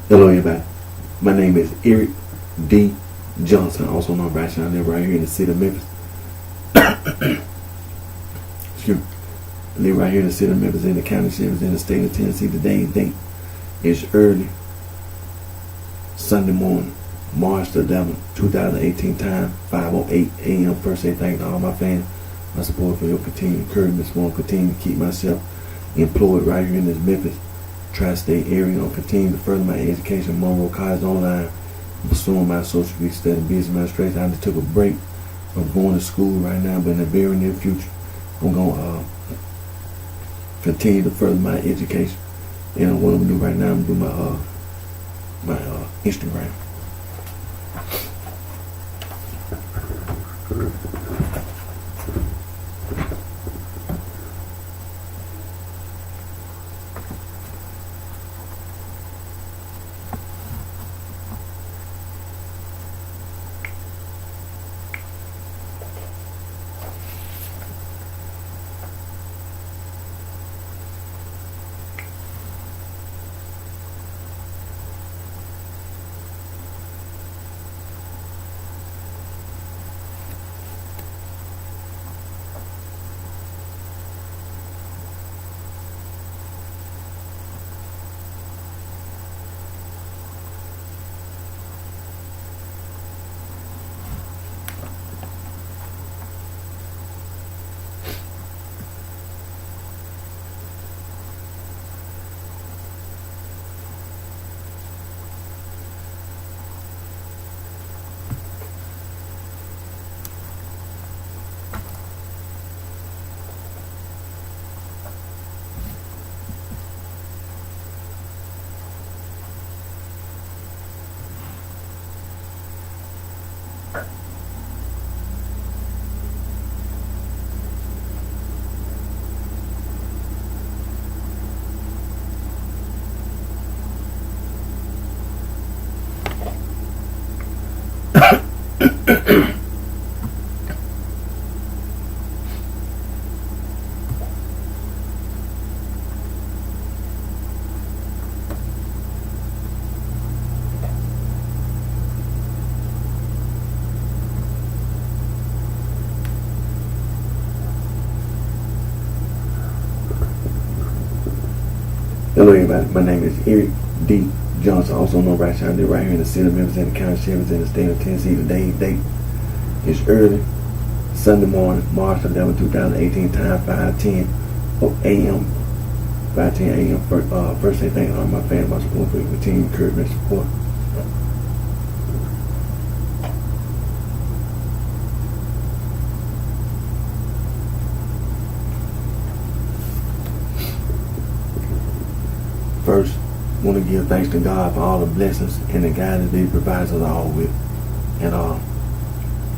Hello, everybody. My name is Eric D. Johnson, also known as BrightShine. I live right here in the city of Memphis. Excuse me. I live right here in the city of Memphis, in the county of Sheriff, in the state of Tennessee. Today's date is early Sunday morning, March the 11th, 2018. Time 5:08 a.m. First, say thank to all my fans, my support for your continued encouragement. I want to continue to keep myself employed right here in this Memphis tri-state area. I'll continue to further my education at Monroe College online, pursuing my associate degree study in business administration. I just took a break from going to school right now, but in the very near future, I'm going to continue to further my education. And what I'm going to do right now, I'm going to do my Instagram. Hello, everybody. My name is Eric D. Johnson, also known as BrightShine. I live right here in the city of Memphis, in the county of Sheriff, in the state of Tennessee. Today's date is early Sunday morning, March 11, 2018. Time 5:10 a.m. 5:10 a.m. First, say thank all my fans, my support for your continued encouragement and support. First, I want to give thanks to God for all the blessings and the guidance that He provides us all with. And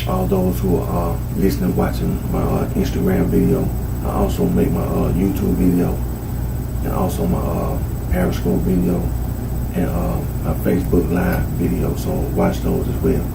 all those who are listening, watching my Instagram video. I also make my YouTube video, and also my Periscope video, and my Facebook Live video. So watch those as well.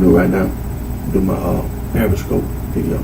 do right now, do my Periscope video.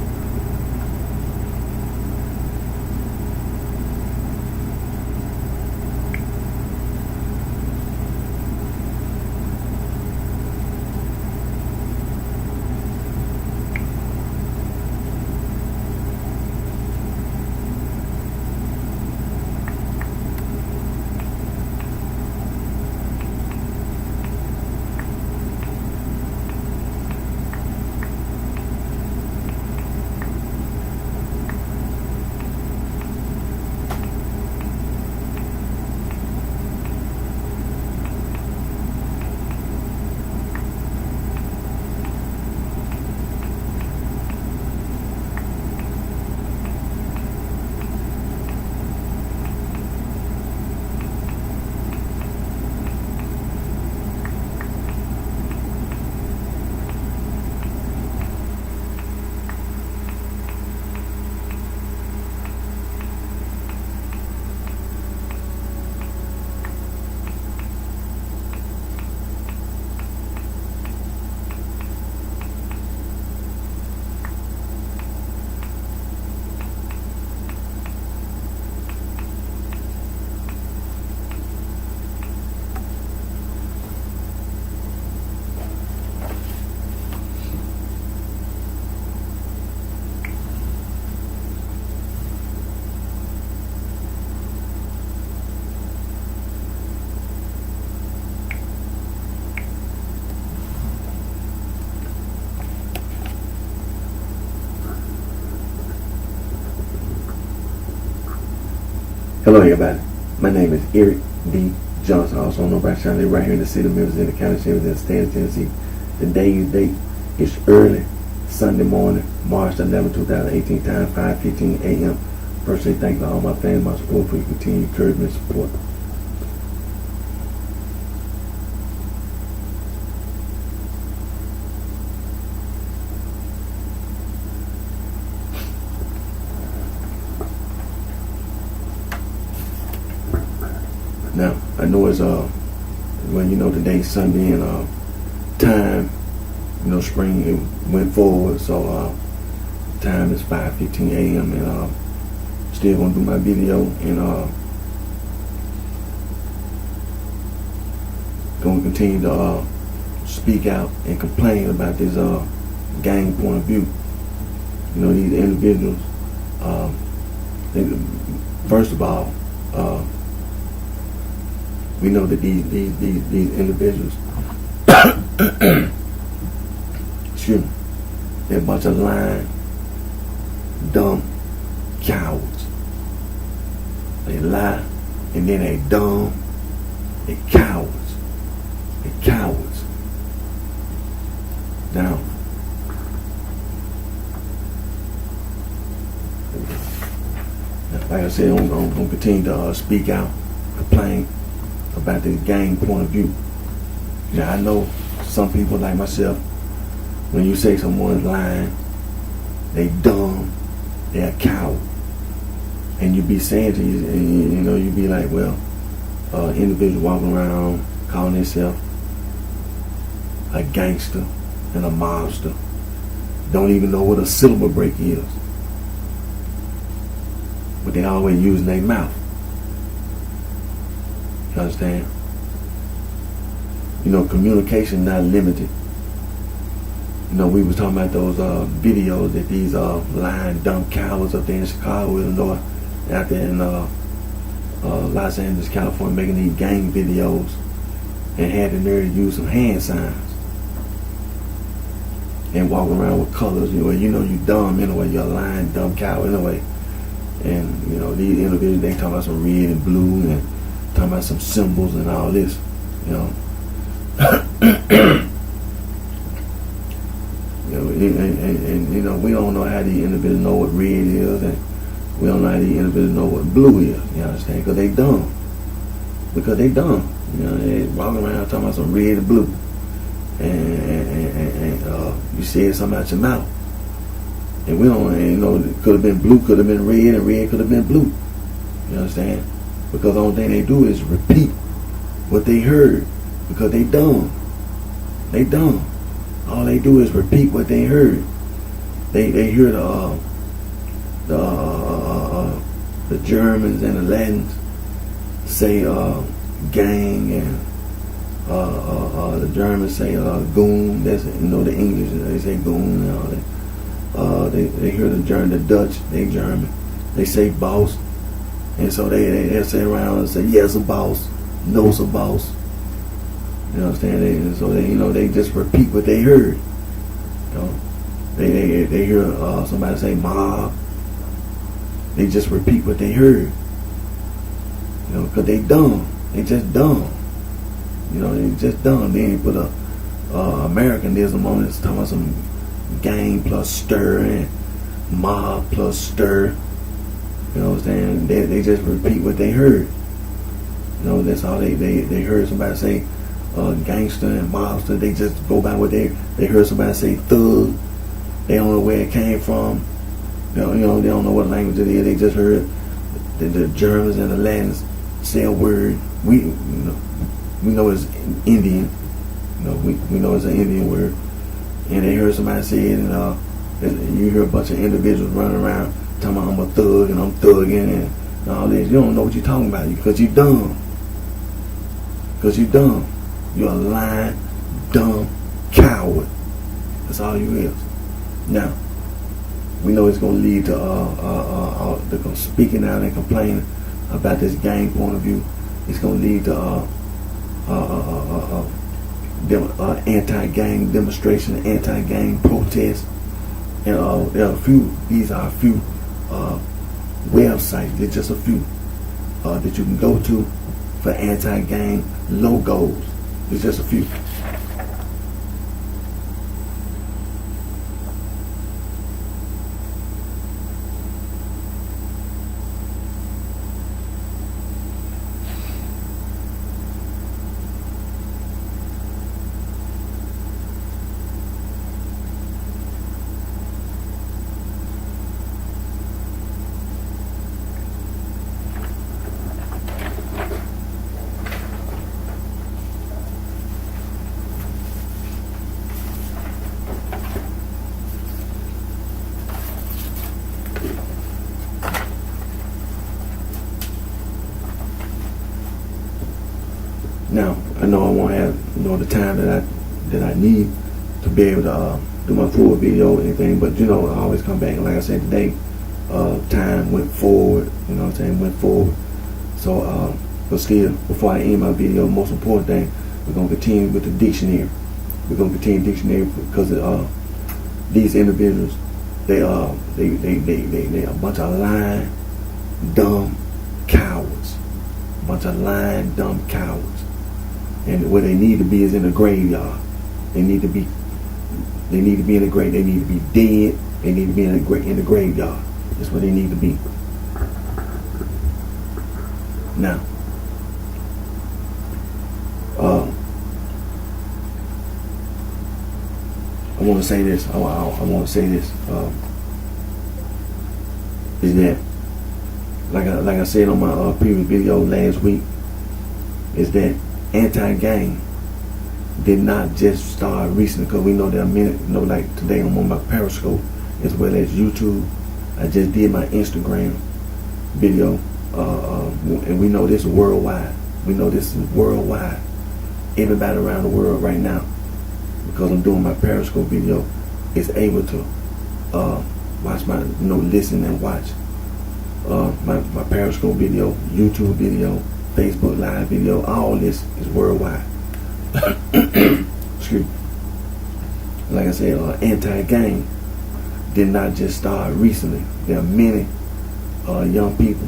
Hello everybody, my name is Eric D. Johnson, also known by BrightShine. Live right here in the city of Memphis, in the county of Memphis, in the state of Tennessee. Today's date is early Sunday morning, March 11, 2018, time 5:15 a.m. Personally, thank you to all my fans, my support for your continued encouragement and support. Now, I know it's when today's Sunday and time, spring it went forward, so time is 5:15 a.m. and still gonna do my video and gonna continue to speak out and complain about this gang point of view. These individuals. First of all, we know that these individuals, excuse me, they're a bunch of lying, dumb cowards. They lie, and then they dumb, they cowards. They cowards. Now, like I said, I'm going to continue to speak out, complain about this gang point of view. Now, I know some people like myself, when you say someone's lying, they dumb, they're a coward. And you be saying to you be like, well, individual walking around calling themselves a gangster and a mobster, don't even know what a syllable break is. But they always using their mouth. You understand? Communication not limited. We was talking about those videos that these lying dumb cowards up there in Chicago, Illinois, out there in Los Angeles, California, making these gang videos and had the nerve to use some hand signs and walking around with colors. You dumb anyway. You're a lying dumb coward anyway. And these individuals, they talking about some red and blue and talking about some symbols and all this. And we don't know how these individuals know what red is, and we don't know how these individuals know what blue is. You understand? Because they dumb. They walking around talking about some red and blue, and you said something out your mouth, and we don't. It could have been blue, could have been red, and red could have been blue. You understand? Because the only thing they do is repeat what they heard, because they dumb. They dumb. all they do is repeat what they heard. They hear the Germans and the Latins say gang, and the Germans say goon. That's, the English, they say goon and all that. They hear the Dutch, they German, they say boss, and so they say around and say yes a boss, no's a boss. You understand? So they just repeat what they heard. They hear somebody say mob. They just repeat what they heard. Because they dumb. They just dumb. They just dumb. They ain't put a Americanism on it. It's talking about some gang plus stir and mob plus stir. You know what I'm saying? They just repeat what they heard. That's all they heard somebody say gangster and mobster. They just go by what they heard somebody say thug. They don't know where it came from. They don't know what language it is. They just heard the Germans and the Latins say a word. We know it's Indian. We know it's an Indian word. And they heard somebody say it, and you hear a bunch of individuals running around talking about I'm a thug and I'm thugging and all this. You don't know what you're talking about because you're dumb. Because you're dumb. You're a lying, dumb coward. That's all you is. Now, we know it's going to lead to the speaking out and complaining about this gang point of view. It's going to lead to anti-gang demonstration, anti-gang protest. And there are a few. These are a few websites. They're just a few that you can go to for anti-gang logos. There's just a few. Now, I know I won't have the time that I need to be able to do my full video or anything, but I always come back, and like I said today, time went forward, went forward. So, but still, before I end my video, most important thing, we're going to continue with the dictionary. We're going to continue dictionary because these individuals, they a bunch of lying, dumb cowards. A bunch of lying, dumb cowards. And where they need to be is in the graveyard. They need to be in the grave. They need to be dead. They need to be in the graveyard. That's where they need to be. Now, I want to say this. I want to say this. Is that like I said on my previous video last week? Is that anti-gang did not just start recently, because we know there are many, like today I'm on my Periscope as well as YouTube. I just did my Instagram video, and we know this is worldwide. We know this is worldwide. Everybody around the world right now, because I'm doing my Periscope video, is able to watch my, listen and watch my Periscope video, YouTube video, Facebook Live video. All this is worldwide. Excuse me. Like I said, anti-gang did not just start recently. There are many young people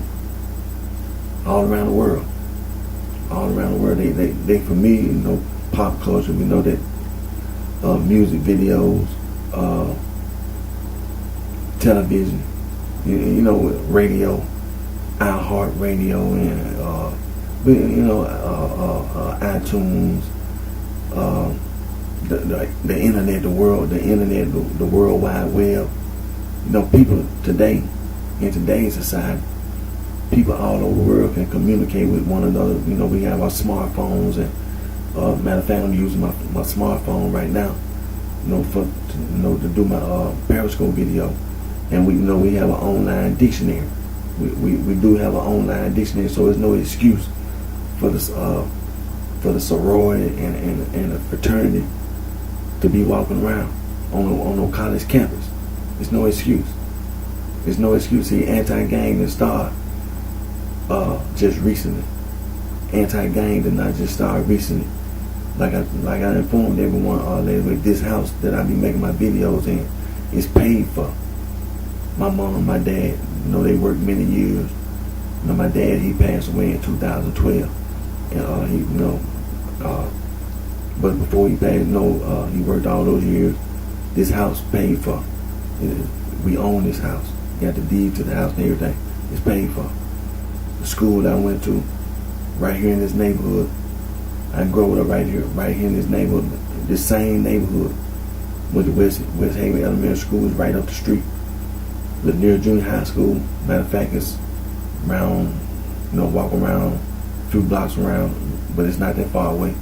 all around the world. All around the world. They for me, pop culture. We know that music videos, television, radio, iHeartRadio, and iTunes, the internet, the World Wide Web. People today, in today's society, people all over the world can communicate with one another. We have our smartphones, and matter of fact, I'm using my smartphone right now to do my Periscope video, and we have an online dictionary. We do have an online dictionary, so there's no excuse for the sorority and the fraternity to be walking around on no college campus. There's no excuse. There's no excuse. See, anti-gang didn't start just recently. Anti-gang did not just start recently. Like I informed everyone lately, this house that I be making my videos in is paid for. My mom and my dad, they worked many years. My dad, he passed away in 2012, and but before he passed, he worked all those years. This house paid for. We own this house. Got the deed to the house and everything. It's paid for. The school that I went to, right here in this neighborhood. I grew up right here in this neighborhood, this same neighborhood. Went to West Haven Elementary School, is right up the street. The near junior high school. Matter of fact, it's around, walk around a few blocks around, but it's not that far away.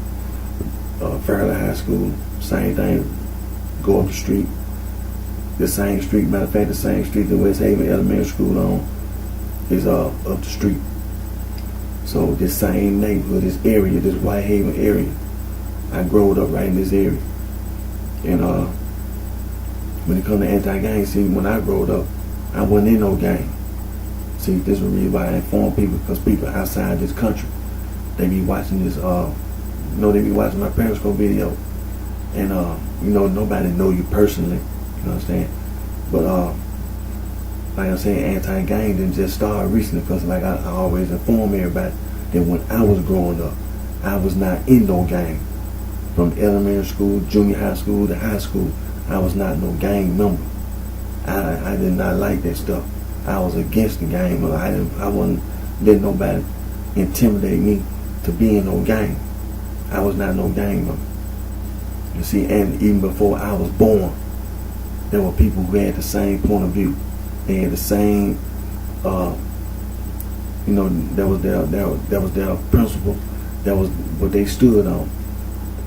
Fairleigh High School, same thing. Go up the street. The same street, matter of fact, the same street that West Haven Elementary School on is up the street. So this same neighborhood, this area, this Whitehaven area, I grew up right in this area. And when it comes to anti-gang, see, when I grew up, I wasn't in no gang. See, this is the reason why I inform people, because people outside this country, they be watching this, they be watching my Periscope video. And, nobody know you personally, you know what I'm saying? But, like I'm saying, anti-gang didn't just start recently, because like I always inform everybody that when I was growing up, I was not in no gang. From elementary school, junior high school to high school, I was not no gang member. I did not like that stuff. I was against the gang. I wasn't letting nobody intimidate me to be in no gang. I was not no gang member. You see, and even before I was born, there were people who had the same point of view. They had the same, that was their principle. That was what they stood on.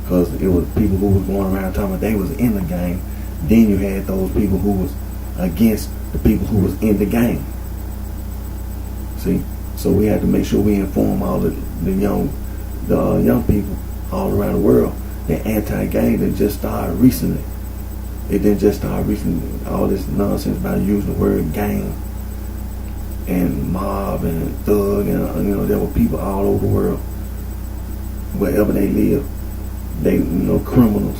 Because it was people who was going around talking about they was in the gang. Then you had those people who was against the people who was in the gang. See, so we had to make sure we inform all the young people all around the world that anti-gang didn't just start recently. It didn't just start recently. All this nonsense about using the word gang and mob and thug, and there were people all over the world, wherever they live. They, criminals.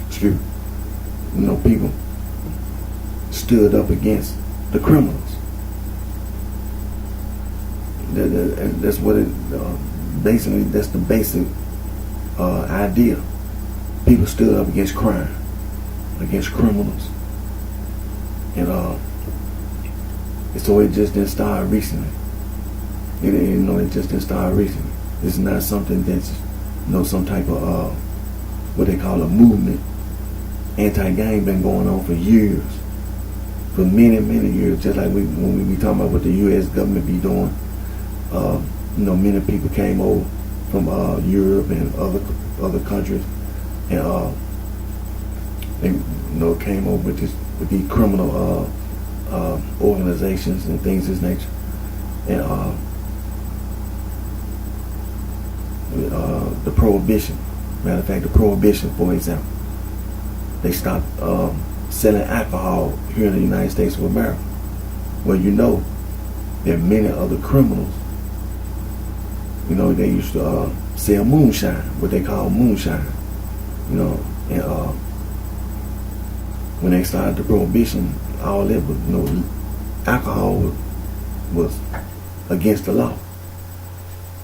Excuse me. People stood up against the criminals. That's what it. Basically, that's the basic idea. People stood up against crime, against criminals, and so it just didn't start recently. It just didn't start recently. It's not something that's some type of what they call a movement. Anti-gang been going on for years, for many years. Just like when we be talking about what the U.S. government be doing. Many people came over from Europe and other countries, and they came over with these criminal organizations and things of this nature, and the prohibition. Matter of fact, the prohibition, for example, they stopped selling alcohol here in the United States of America. Well, there are many other criminals. They used to sell moonshine, what they call moonshine. And when they started the prohibition, all that was, alcohol was against the law.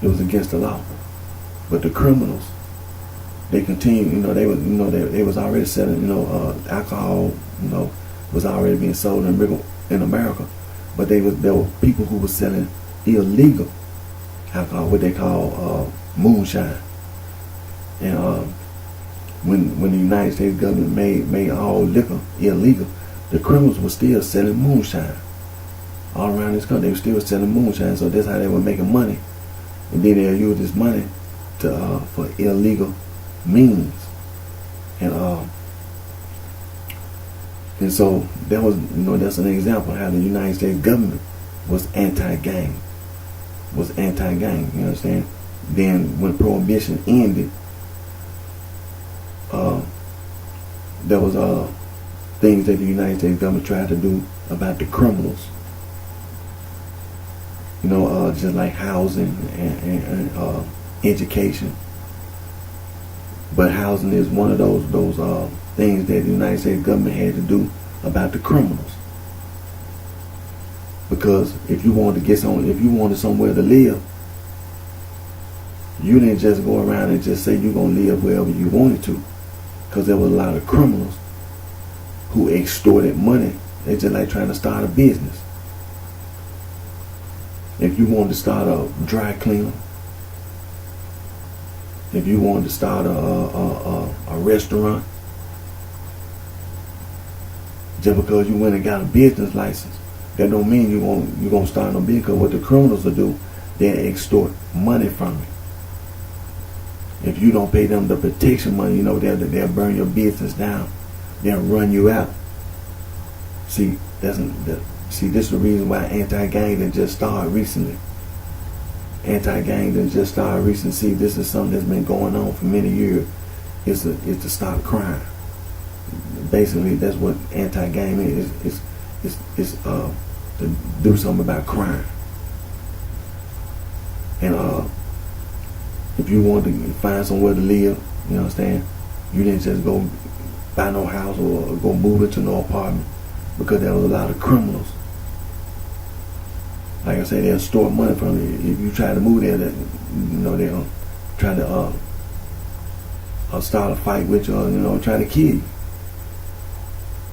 It was against the law. But the criminals, they continued. They was already selling. Alcohol. Was already being sold in America. But there were people who were selling illegal alcohol, what they call moonshine. And when the United States government made all liquor illegal, the criminals were still selling moonshine all around this country. They were still selling moonshine, so that's how they were making money. And then they'll use this money for illegal means, and so that was, that's an example how the United States government was anti-gang, you understand? Then when prohibition ended, there was things that the United States government tried to do about the criminals. Just like housing and education. But housing is one of those things that the United States government had to do about the criminals. Because if you wanted somewhere to live, you didn't just go around and just say you're gonna live wherever you wanted to, because there was a lot of criminals who extorted money. They just like trying to start a business. If you wanted to start a dry cleaner, if you wanted to start a restaurant, just because you went and got a business license, that don't mean you're gonna start no business. Because what the criminals will do, they extort money from you. If you don't pay them the protection money, they'll burn your business down. They'll run you out. See, this is the reason why anti-gang didn't just start recently. Anti-gang didn't just start recently. See, this is something that's been going on for many years. It's to stop crime. Basically, that's what anti-gang is. It's to do something about crime. And if you want to find somewhere to live, you understand, you didn't just go buy no house or go move into no apartment, because there was a lot of criminals. Like I said, they'll store money from you. If you try to move there, they'll try to start a fight with you, or try to kill you.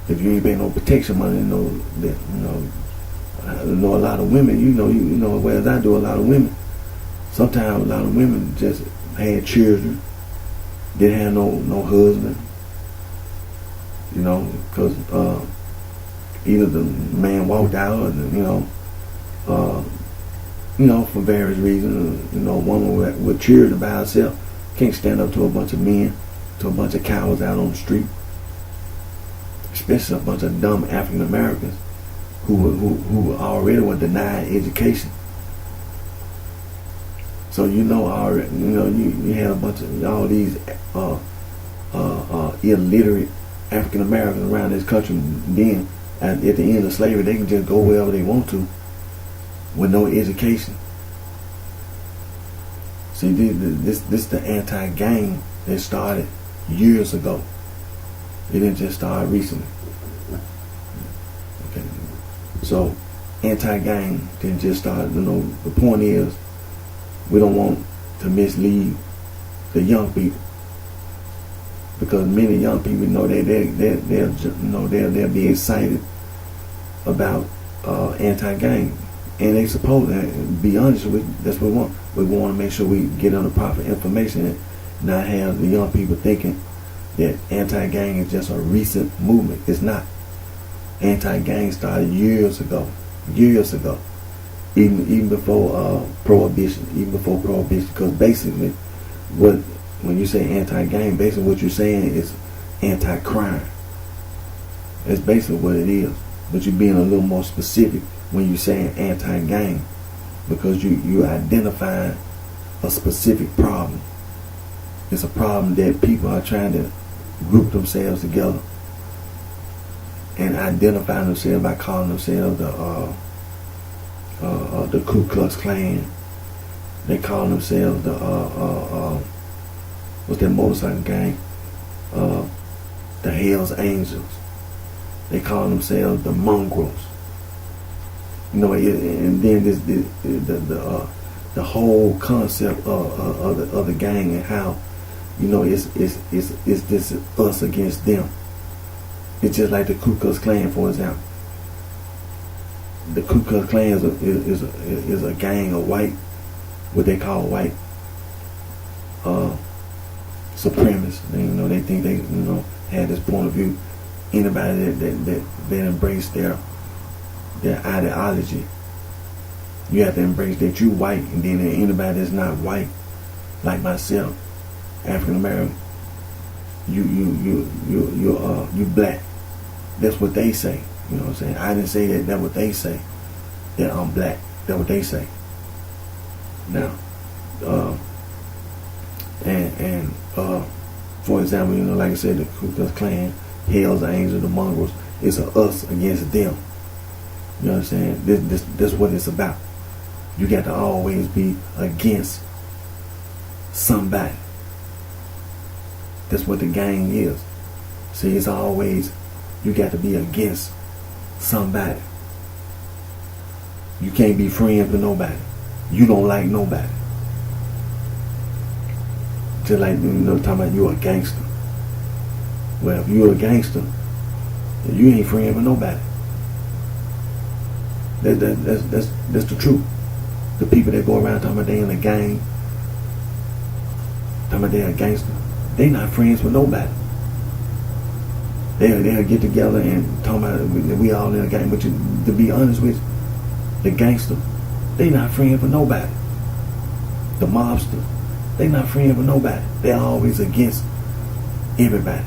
If you ain't paying no protection money, I know a lot of women, whereas I do, a lot of women. Sometimes a lot of women just had children, didn't have no husband, because either the man walked out, or for various reasons. A woman with children by herself can't stand up to a bunch of men, to a bunch of cowards out on the street, especially a bunch of dumb African Americans who already were denied education. So you had a bunch of all these illiterate African Americans around this country. Then at the end of slavery, they can just go wherever they want to with no education. See, this the anti-gang that started years ago. It didn't just start recently. Okay, so anti-gang didn't just start. The point is, we don't want to mislead the young people, because many young people they'll be excited about anti-gang, and they supposed to be honest with. That's what we want. We want to make sure we get on the proper information and not have the young people thinking that anti-gang is just a recent movement. It's not. Anti-gang started years ago, even before prohibition, because basically, when you say anti-gang, basically what you're saying is anti-crime. That's basically what it is. But you're being a little more specific when you're saying anti-gang, because you identify a specific problem. It's a problem that people are trying to group themselves together and identify themselves by calling themselves the Ku Klux Klan. They call themselves the what's that motorcycle gang? The Hells Angels. They call themselves the Mongrels. And then the whole concept of the gang, and how it's this us against them. It's just like the Ku Klux Klan, for example. The Ku Klux Klan is a gang of white, what they call white supremacists. They think they have this point of view. Anybody that embrace their ideology, you have to embrace that you white, and then anybody that's not white, like myself, African American, you black. That's what they say. You know what I'm saying? I didn't say that. That's what they say. That I'm black. That's what they say. Now, for example, you know, like I said, the Ku Klux Klan, Hell's Angels, the Mongrels, it's a us against them. You know what I'm saying? This what it's about. You got to always be against somebody. That's what the gang is. See, it's always, you got to be against somebody. You can't be friends with nobody. You don't like nobody. Just like, you know, talking about you a gangster. Well, if you're a gangster, you ain't friends with nobody. That's the truth. The people that go around talking about they in a gang, talking about they a gangster, they not friends with nobody. They'll get together and talk about we all in a gang. But to be honest with you, the gangster, they not friends with nobody. The mobster, they not friends with nobody. They're always against everybody.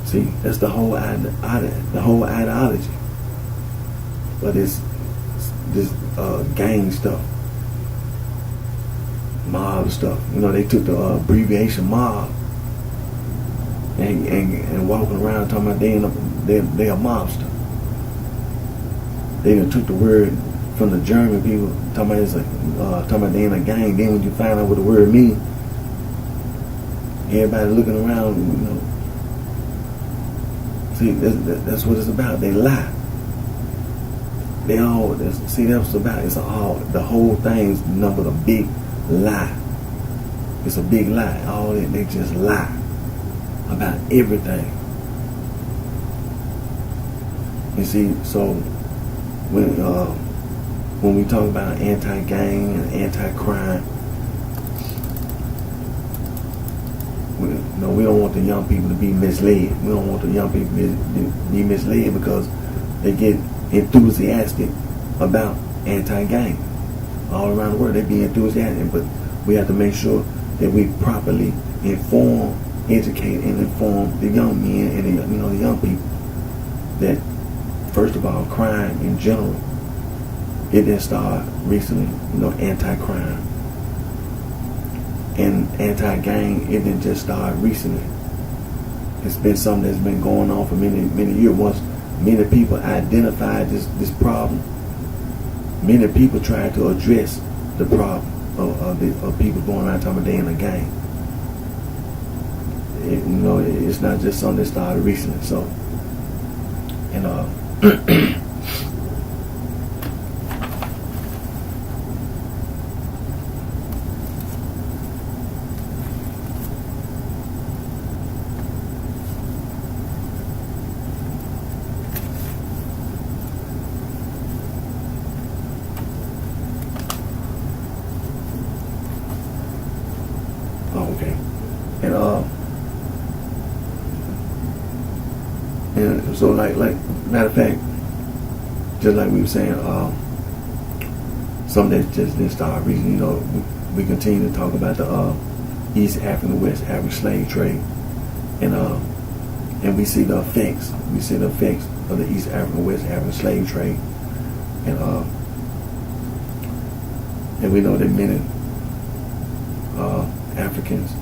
See, that's the whole ideology. But it's this gang stuff, mob stuff. You know, they took the abbreviation mob and walking around talking about they a mobster. They done took the word from the German people talking about they in a gang. Then when you find out what the word means, everybody looking around, you know. See, that's what it's about. They lie. They all see, that's what it's about. It's all, the whole thing's numbered a big lie. It's a big lie. All they just lie about everything. You see, so when we talk about anti-gang and anti-crime, we don't want the young people to be misled. We don't want the young people to be misled because they get enthusiastic about anti-gang. All around the world, they be enthusiastic, but we have to make sure that we properly inform, educate, and inform the young men and the young people that, first of all, crime in general, it didn't start recently. Anti-crime and anti-gang, it didn't just start recently. It's been something that's been going on for many years. Once many people identified this problem, many people tried to address the problem of people going around talking about they in a gang. It's not just something that started recently. So, okay. And so like matter of fact, just like we were saying, something that just didn't start recently. We continue to talk about the East African and West African slave trade, and we see the effects. We see the effects of the East African and West African slave trade, and we know that many Africans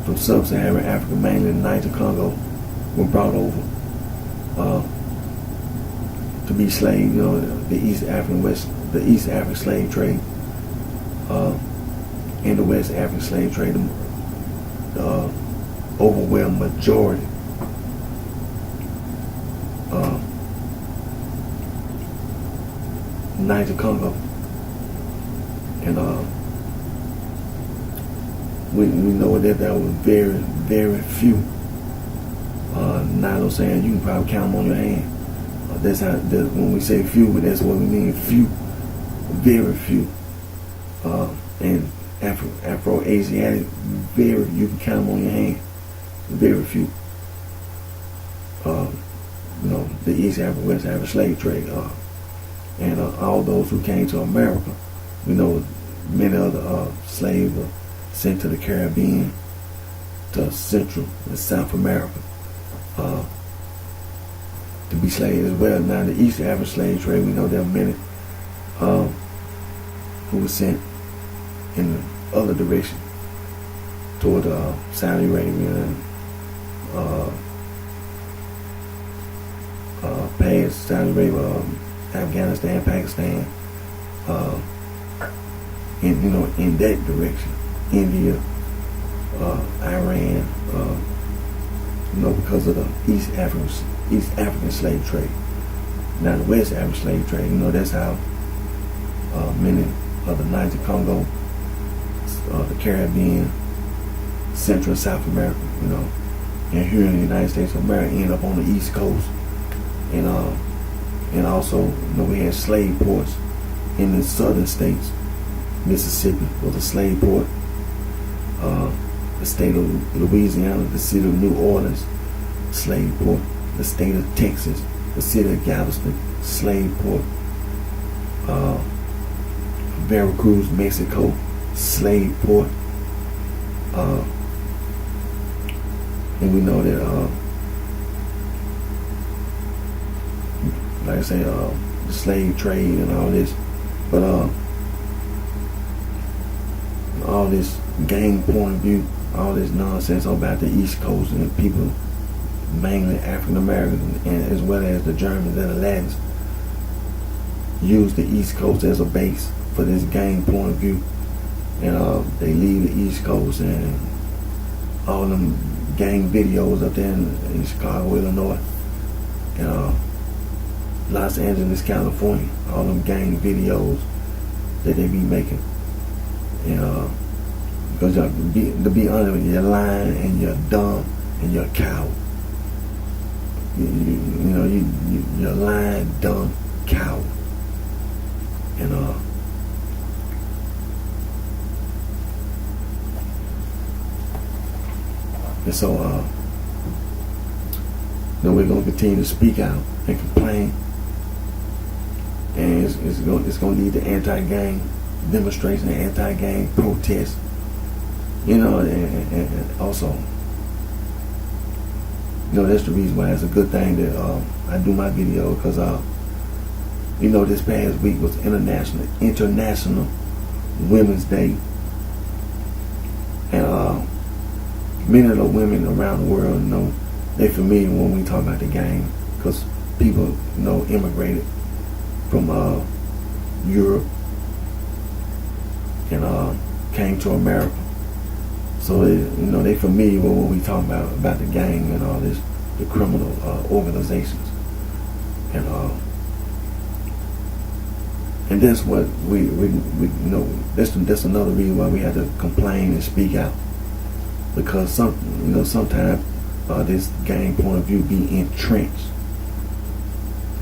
from sub-Saharan Africa, mainly the Niger Congo, were brought over to be slaves. The East African slave trade and the West African slave trade, the overwhelming majority Niger Congo, and we know that there was very, very few. Not I'm saying you can probably count them on your hand. When we say few, that's what we mean, few, very few. And Afro-Asiatic, you can count them on your hand, very few. The East African, West African slave trade, and all those who came to America, many other slaves were sent to the Caribbean, to Central and South America, to be slaves as well. Now the East African slave trade, we know there are many who were sent in the other direction toward Saudi Arabia and past Saudi Arabia, Afghanistan, Pakistan, in that direction, India, Iran, because of the East African slave trade. Now the West African slave trade, that's how many of the Niger Congo, the Caribbean, Central and South America, and here in the United States of America end up on the East Coast, and also we had slave ports in the southern states. Mississippi was a slave port. The state of Louisiana, the city of New Orleans, slave port. The state of Texas, the city of Galveston, slave port. Veracruz, Mexico, slave port. And we know that, like I say, the slave trade and all this, but all this gang point of view, all this nonsense about the East Coast and the people, mainly African Americans, and as well as the Germans and the Latins, use the East Coast as a base for this gang point of view, and they leave the East Coast and all them gang videos up there in Chicago, Illinois, and Los Angeles, California, all them gang videos that they be making. And because to be honest with you, you're lying and you're dumb and you're a coward. You're lying, dumb, coward. And so we're gonna continue to speak out and complain, and it's gonna lead to anti-gang demonstration, anti-gang protest, and also, that's the reason why it's a good thing that I do my video, because this past week was International Women's Day, and many of the women around the world, they familiar when we talk about the gang, because people, immigrated from Europe and came to America, so they familiar with what we talk about the gang and all this, the criminal organizations, and that's what we that's another reason why we had to complain and speak out, because sometimes this gang point of view be entrenched.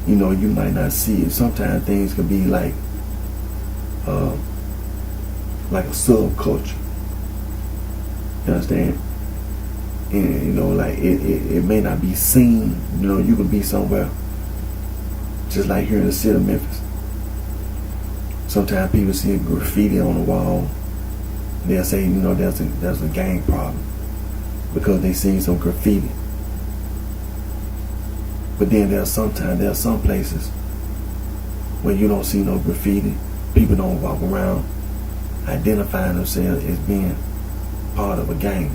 You might not see it. Sometimes things can be like a subculture. You understand? And like it may not be seen. You could be somewhere, just like here in the city of Memphis. Sometimes people see graffiti on the wall. They'll say, there's a gang problem because they seen some graffiti. But then there are some places where you don't see no graffiti. People don't walk around identifying themselves as being part of a gang.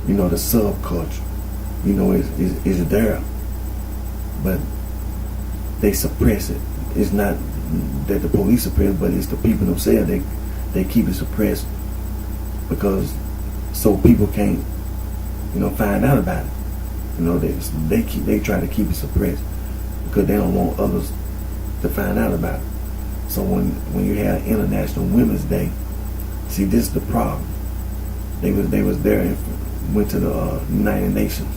The subculture, is there, but they suppress it. It's not that the police suppress it, but it's the people themselves. They keep it suppressed because so people can't, find out about it. They try to keep it suppressed because they don't want others to find out about it. So when you have International Women's Day, see, this is the problem. They was there and went to the United Nations,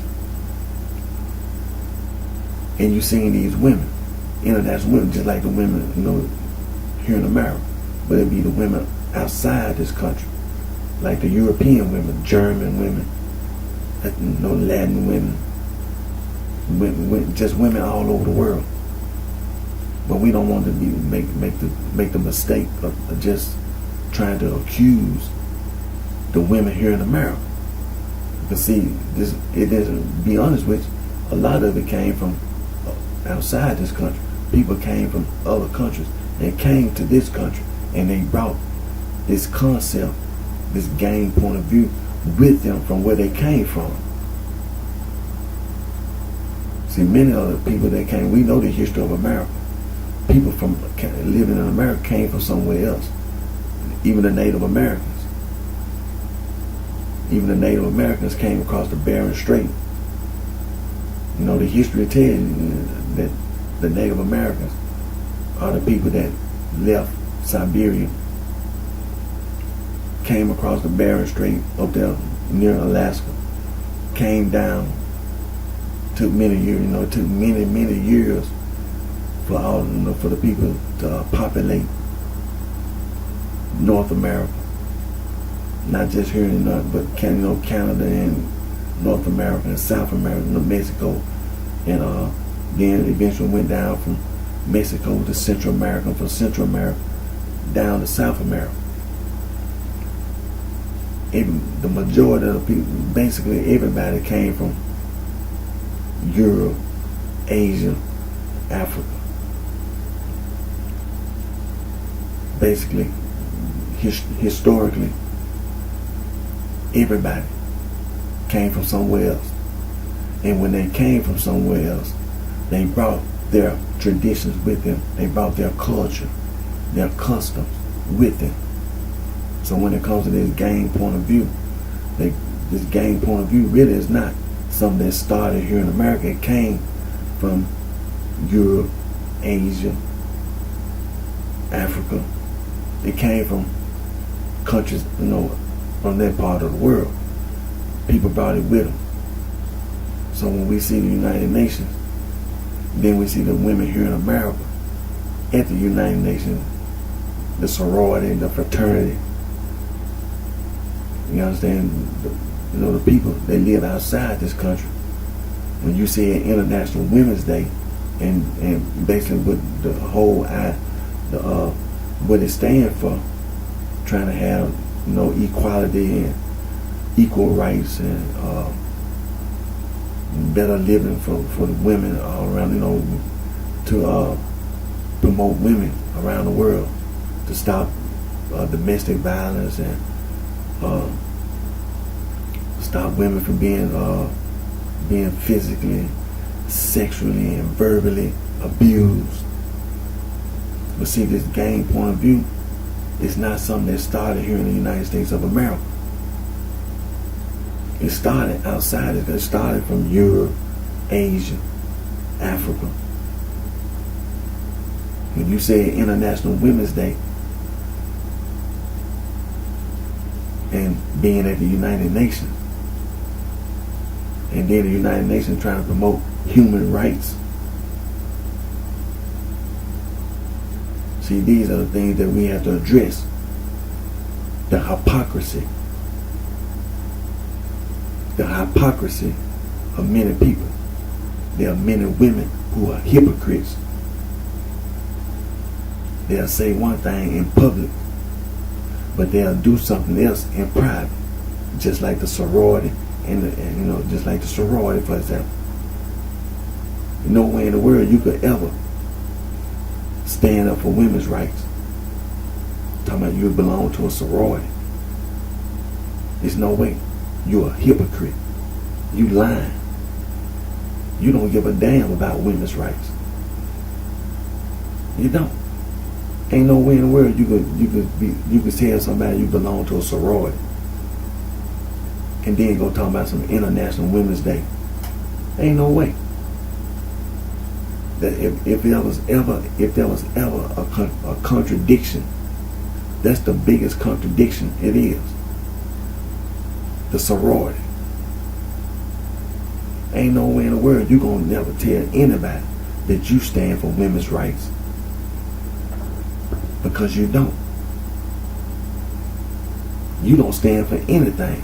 and you seen these women, international women, just like the women here in America, but it'd be the women outside this country, like the European women, German women, Latin women, just women all over the world. But we don't want to make the mistake of just trying to accuse the women here in America. Because see, it isn't. Be honest with you, a lot of it came from outside this country. People came from other countries and came to this country, and they brought this concept, this game point of view with them from where they came from. See, many other people that came, we know the history of America. People from living in America came from somewhere else. Even the Native Americans. Even the Native Americans came across the Bering Strait. You know, the history tells you that the Native Americans are the people that left Siberia, came across the Bering Strait up there near Alaska, came down. Took many years, you know, it took many years for all, you know, for the people to populate North America. Not just here in North, but Canada and North America and South America, Mexico, and then it eventually went down from Mexico to Central America, from Central America down to South America. The majority of the people, basically everybody, came from Europe, Asia, Africa. Basically, historically, everybody came from somewhere else. And when they came from somewhere else, they brought their traditions with them. They brought their culture, their customs with them. So when it comes to this game point of view, this game point of view really is not something that started here in America. It came from Europe, Asia, Africa. It came from countries, you know, from that part of the world. People brought it with them. So when we see the United Nations, then we see the women here in America at the United Nations, the sorority, the fraternity. You understand? You know, the people that live outside this country. When you see an International Women's Day, and basically with the whole what it stands for, trying to have, you know, equality and equal rights and better living for the women all around, you know, to promote women around the world, to stop domestic violence and stop women from being physically, sexually, and verbally abused. But see, this game point of view is not something that started here in the United States of America. It started outside. It started from Europe, Asia, Africa. When you say International Women's Day and being at the United Nations, and then the United Nations trying to promote human rights. See, these are the things that we have to address. The hypocrisy. The hypocrisy of many people. There are many women who are hypocrites. They'll say one thing in public, but they'll do something else in private. Just like the sorority, and just like the sorority, for example. No way in the world you could ever stand up for women's rights. Talking about you belong to a sorority. There's no way. You're a hypocrite. You lying. You don't give a damn about women's rights. You don't. Ain't no way in the world you could tell somebody you belong to a sorority and then go talk about some International Women's Day. Ain't no way. That if there was ever a contradiction, that's the biggest contradiction it is. The sorority. Ain't no way in the world you gonna never tell anybody that you stand for women's rights, because you don't. You don't stand for anything.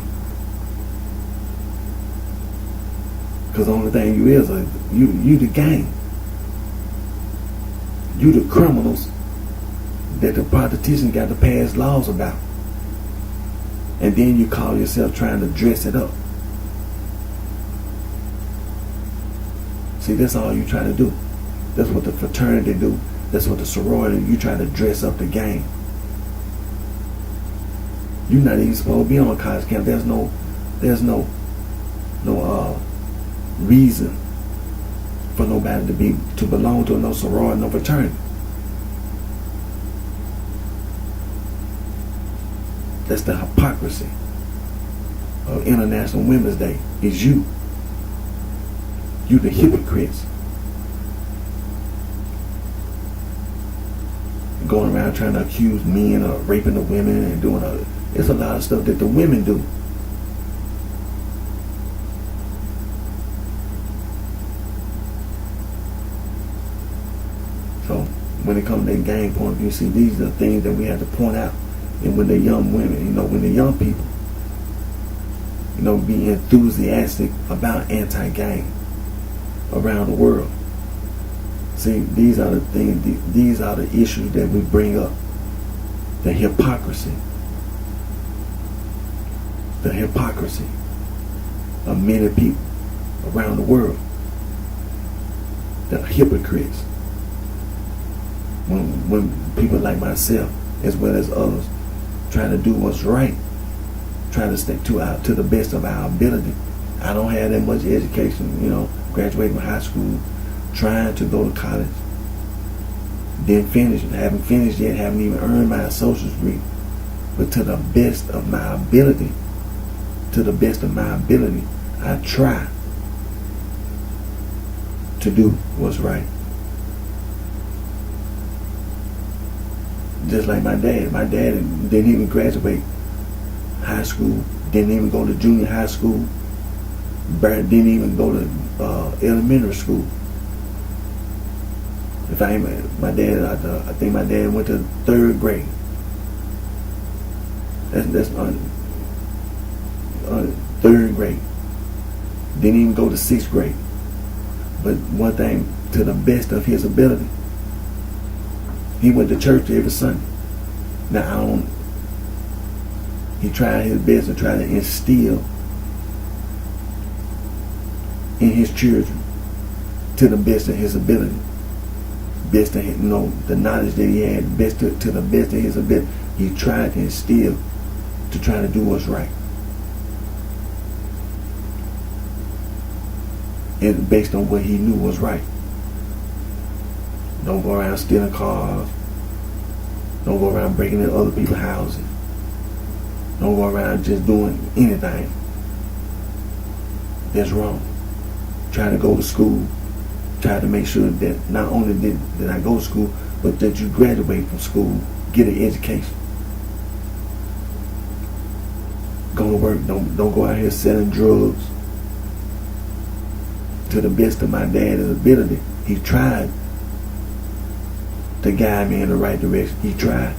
Because the only thing you is, you the game. You the criminals that the politicians got to pass laws about. And then you call yourself trying to dress it up. See, that's all you try to do. That's what the fraternity do. That's what the sorority, you try to dress up the game. You're not even supposed to be on a college camp. There's no reason for nobody to belong to no sorority, no fraternity. That's the hypocrisy of International Women's Day. Is you. You the hypocrites. Going around trying to accuse men of raping the women and doing it's a lot of stuff that the women do. So when it comes to that game point of view, see, these are the things that we have to point out. And when the young women, when the young people, be enthusiastic about anti-gang around the world. See, these are the things, these are the issues that we bring up. The hypocrisy. The hypocrisy of many people around the world. The hypocrites. When people like myself, as well as others, trying to do what's right, trying to stick to the best of our ability. I don't have that much education, graduating from high school, trying to go to college, didn't finish, haven't finished yet, haven't even earned my associate's degree. But to the best of my ability, I try to do what's right. Just like my dad. My dad didn't even graduate high school, didn't even go to junior high school, didn't even go to elementary school. I think my dad went to third grade. That's third grade. Didn't even go to sixth grade. But one thing, to the best of his ability, he went to church every Sunday. Now, he tried his best to try to instill in his children, to the best of his ability, best of the knowledge that he had, to the best of his ability, he tried to instill to try to do what's right. And based on what he knew was right. Don't go around stealing cars. Don't go around breaking into other people's houses. Don't go around just doing anything that's wrong. Try to go to school. Try to make sure that not only did I go to school, but that you graduate from school, get an education. Go to work. Don't go out here selling drugs. To the best of my dad's ability, he tried to guide me in the right direction. He tried.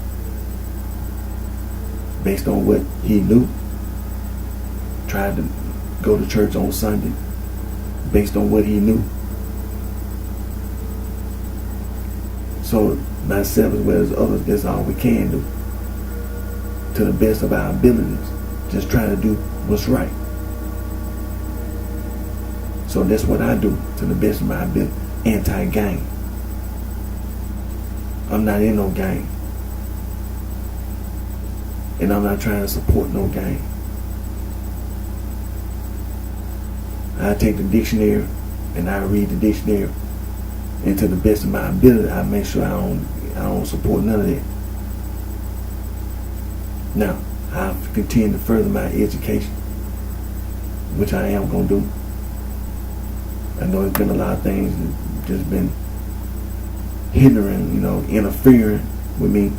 Based on what he knew. Tried to go to church on Sunday. Based on what he knew. So myself as well as others, that's all we can do. To the best of our abilities. Just trying to do what's right. So that's what I do to the best of my ability. Anti-gang. I'm not in no gang. And I'm not trying to support no gang. I take the dictionary and I read the dictionary. And to the best of my ability, I make sure I don't support none of that. Now, I continue to further my education, which I am going to do. I know there's been a lot of things that just been hindering, interfering with me.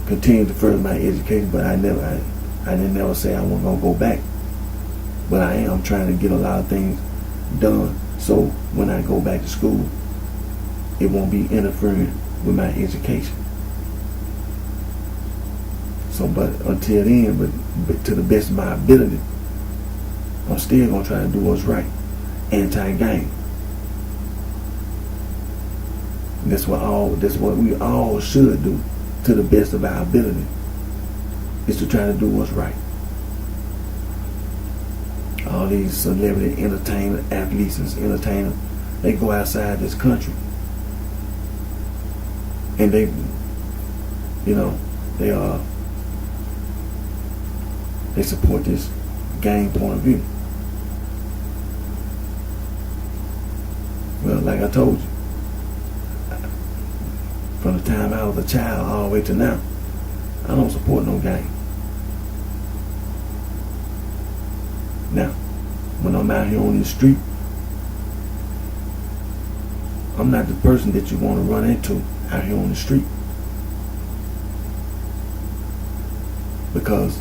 Continue to further my education, but I didn't never say I wasn't gonna go back. But I am trying to get a lot of things done, so when I go back to school, it won't be interfering with my education. So, but until then, but to the best of my ability, I'm still gonna try to do what's right. Anti-gang. And that's what we all should do to the best of our ability, is to try to do what's right. All these celebrity entertainers, athletes and entertainers, they go outside this country and they support this gang point of view. Well, like I told you, from the time I was a child all the way to now, I don't support no gang. Now, when I'm out here on the street, I'm not the person that you want to run into out here on the street, because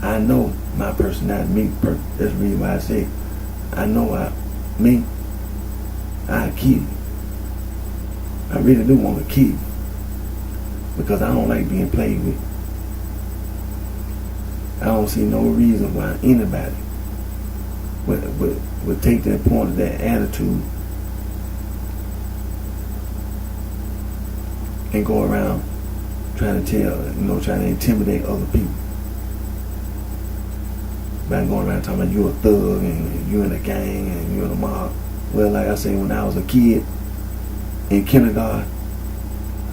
I know my personality. That's the reason why I say I know I kill you. I really do want to kill you, because I don't like being played with. I don't see no reason why anybody would take that point of that attitude and go around trying to intimidate other people. By going around talking about you a thug and you in a gang and you in a mob. Well, like I say, when I was a kid in kindergarten,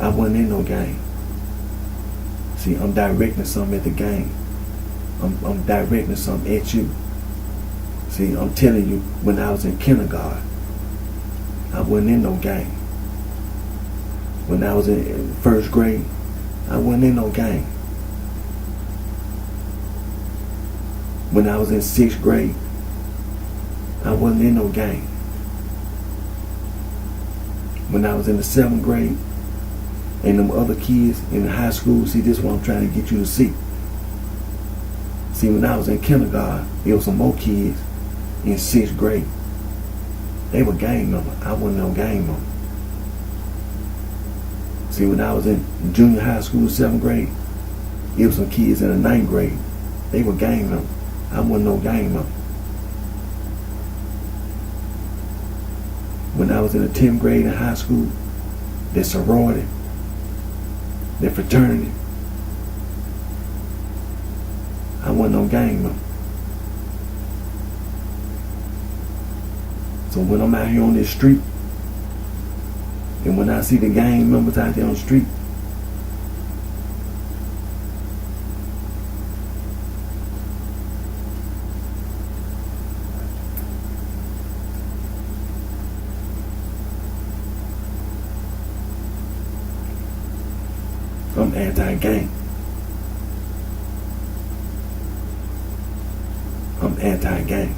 I wasn't in no gang. See, I'm directing something at the gang. I'm directing something at you. See, I'm telling you, when I was in kindergarten, I wasn't in no gang. When I was in first grade, I wasn't in no gang. When I was in 6th grade, I wasn't in no gang. When I was in the 7th grade, and them other kids in the high school, see, this is what I'm trying to get you to see. See, when I was in kindergarten, there was some more kids in 6th grade. They were gang members. I wasn't no gang member. See, when I was in junior high school, 7th grade, there was some kids in the 9th grade. They were gang members. I wasn't no gang member. When I was in the 10th grade in high school, their sorority, their fraternity, I wasn't no gang member. So when I'm out here on this street, and when I see the gang members out there on the street, I'm anti-gang. I'm anti-gang.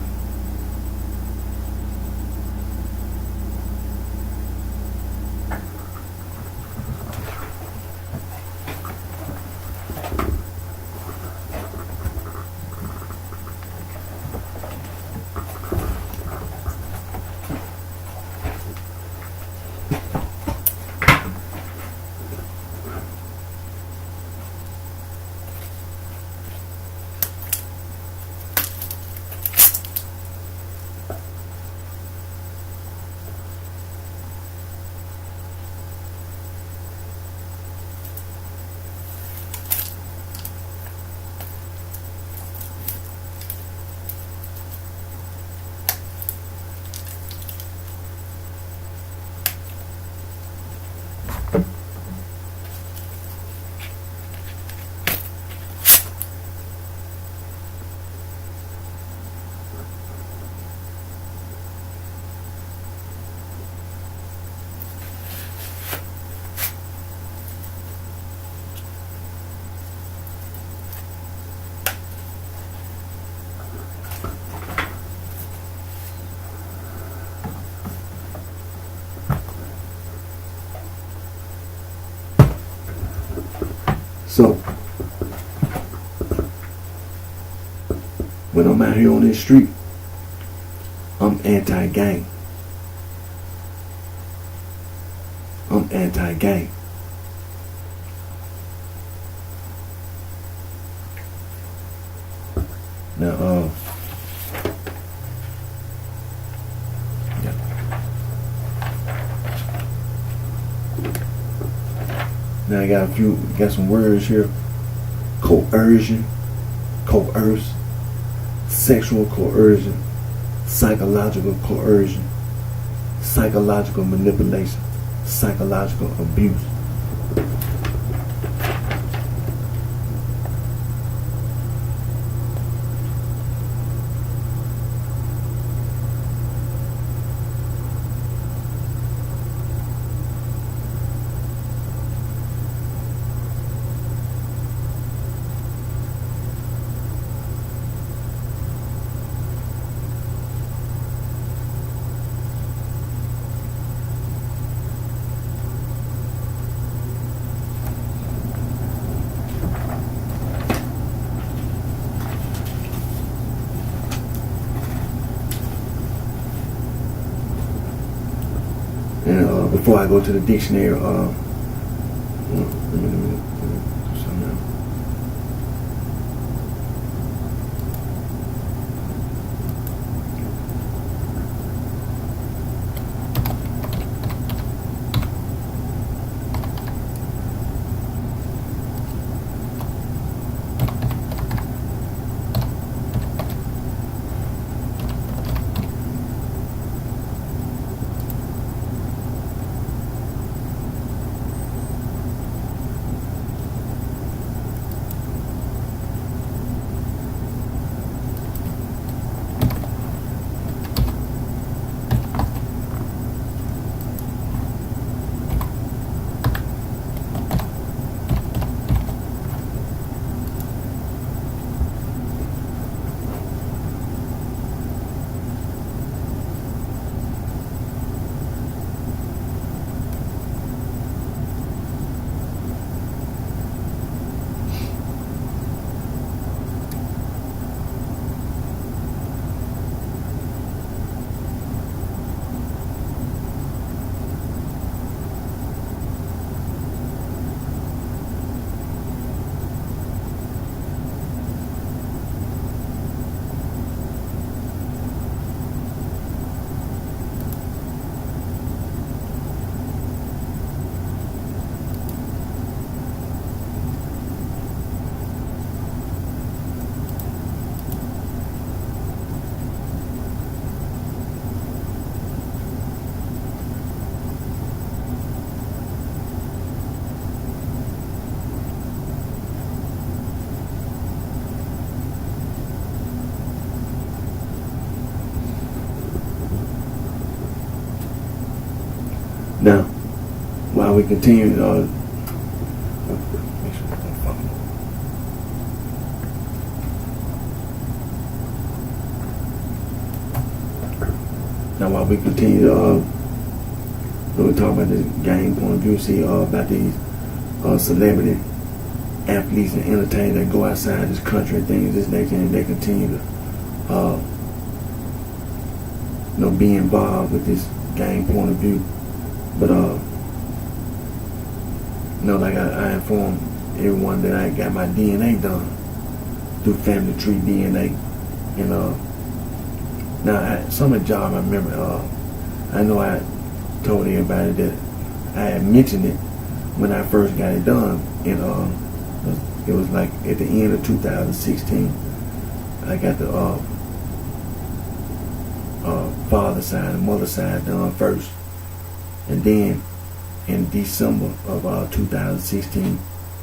So, when I'm out here on this street, I'm anti-gang. I'm anti-gang. Now, yeah. Now I got some words here. Coercion, coerce, sexual coercion, psychological coercion, psychological manipulation, psychological abuse. And before I go to the dictionary, let me do something else. Now, while we continue, make sure I don't follow. Now, while we continue, we talk about this game point of view, see about these celebrity athletes and entertainers that go outside this country and things, this nature, and they continue to, be involved with this game point of view. But like I informed everyone that I got my DNA done through family tree DNA, and now some of the job I remember, I know I told everybody that I had mentioned it when I first got it done, and it was like at the end of 2016. I got the father side and mother side done first. And then in December of 2016,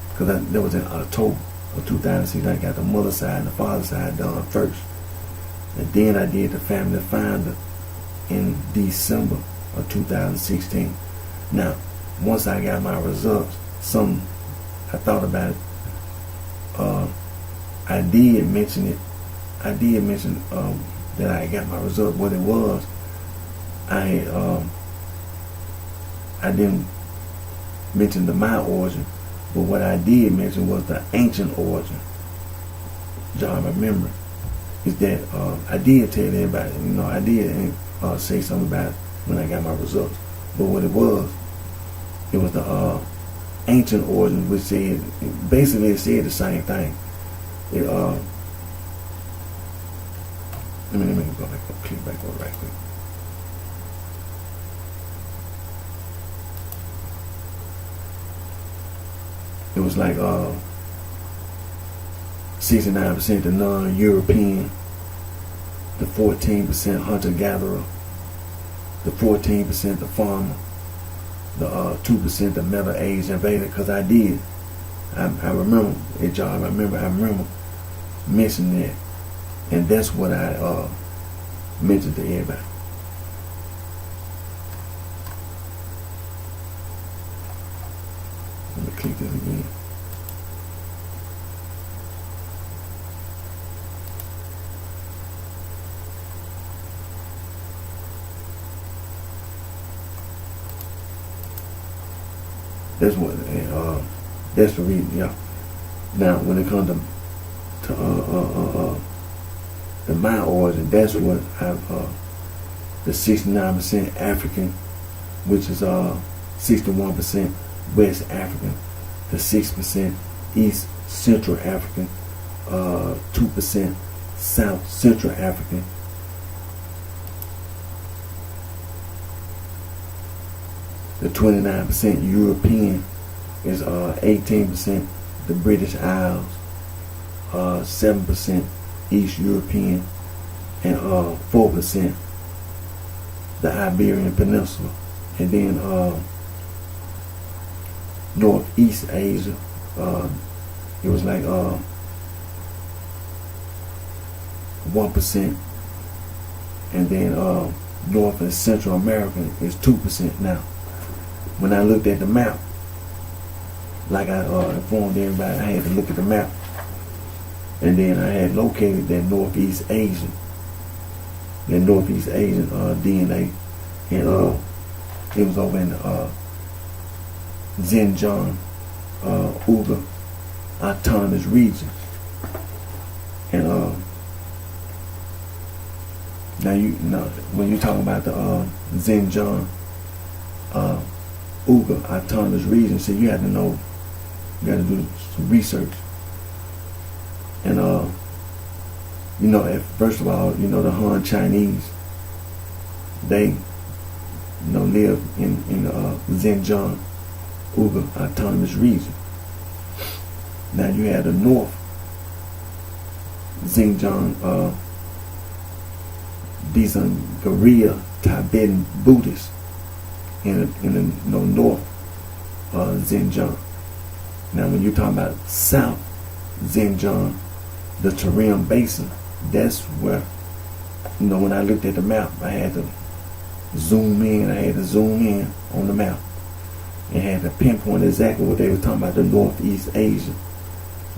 because that was in October of 2016, I got the mother side and the father side done first. And then I did the family finder in December of 2016. Now, once I got my results, I thought about it. I did mention it. I did mention that I got my result. What it was, I didn't mention the my origin, but what I did mention was the ancient origin. John, remember, is that I did tell everybody, I did say something about it when I got my results. But what it was the ancient origin, which said, basically it said the same thing. It, let me go back, click back over right quick. it was like 69% the non-European, the 14% hunter-gatherer, the 14% the farmer, the 2% the middle-aged invader. Because I remember it, job. I remember mentioning that, and that's what I mentioned to everybody. Let me click this again. That's what, that's the reason, yeah. Now, when it comes to my origin, that's what the 69% African, which is 61% West African, the 6% East Central African, 2% South Central African, the 29% European is 18% the British Isles, 7% East European, and 4% the Iberian Peninsula, and then Northeast Asia, it was like 1%, and then North and Central America is 2% now. When I looked at the map, like I informed everybody, I had to look at the map, and then I had located that Northeast Asian DNA, and it was over in Xinjiang, Uyghur Autonomous Region, and now when you talk about the Xinjiang Uyghur Autonomous Region, so you have to know, you got to do some research. And first of all, the Han Chinese, they live in Xinjiang Uyghur Autonomous Region. Now you have the North Xinjiang, these are guerrilla Tibetan Buddhists in the North Xinjiang. Now when you're talking about South Xinjiang, the Tarim Basin, that's where, when I looked at the map, I had to zoom in on the map and had to pinpoint exactly what they were talking about, the Northeast Asia.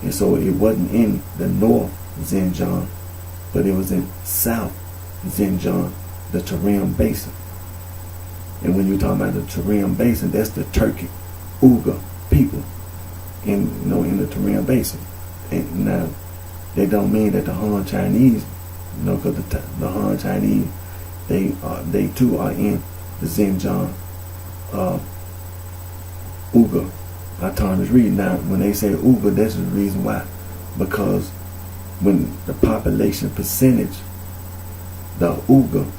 And so it wasn't in the North Xinjiang, but it was in South Xinjiang, the Tarim Basin. And when you're talking about the Tarim Basin, that's the Turkic Uyghur people in the Tarim Basin. And now, they don't mean that the Han Chinese, because the Han Chinese, they too are in the Xinjiang Uyghur Autonomous Region. Now, when they say Uyghur, that's the reason why, because when the population percentage, the Uyghur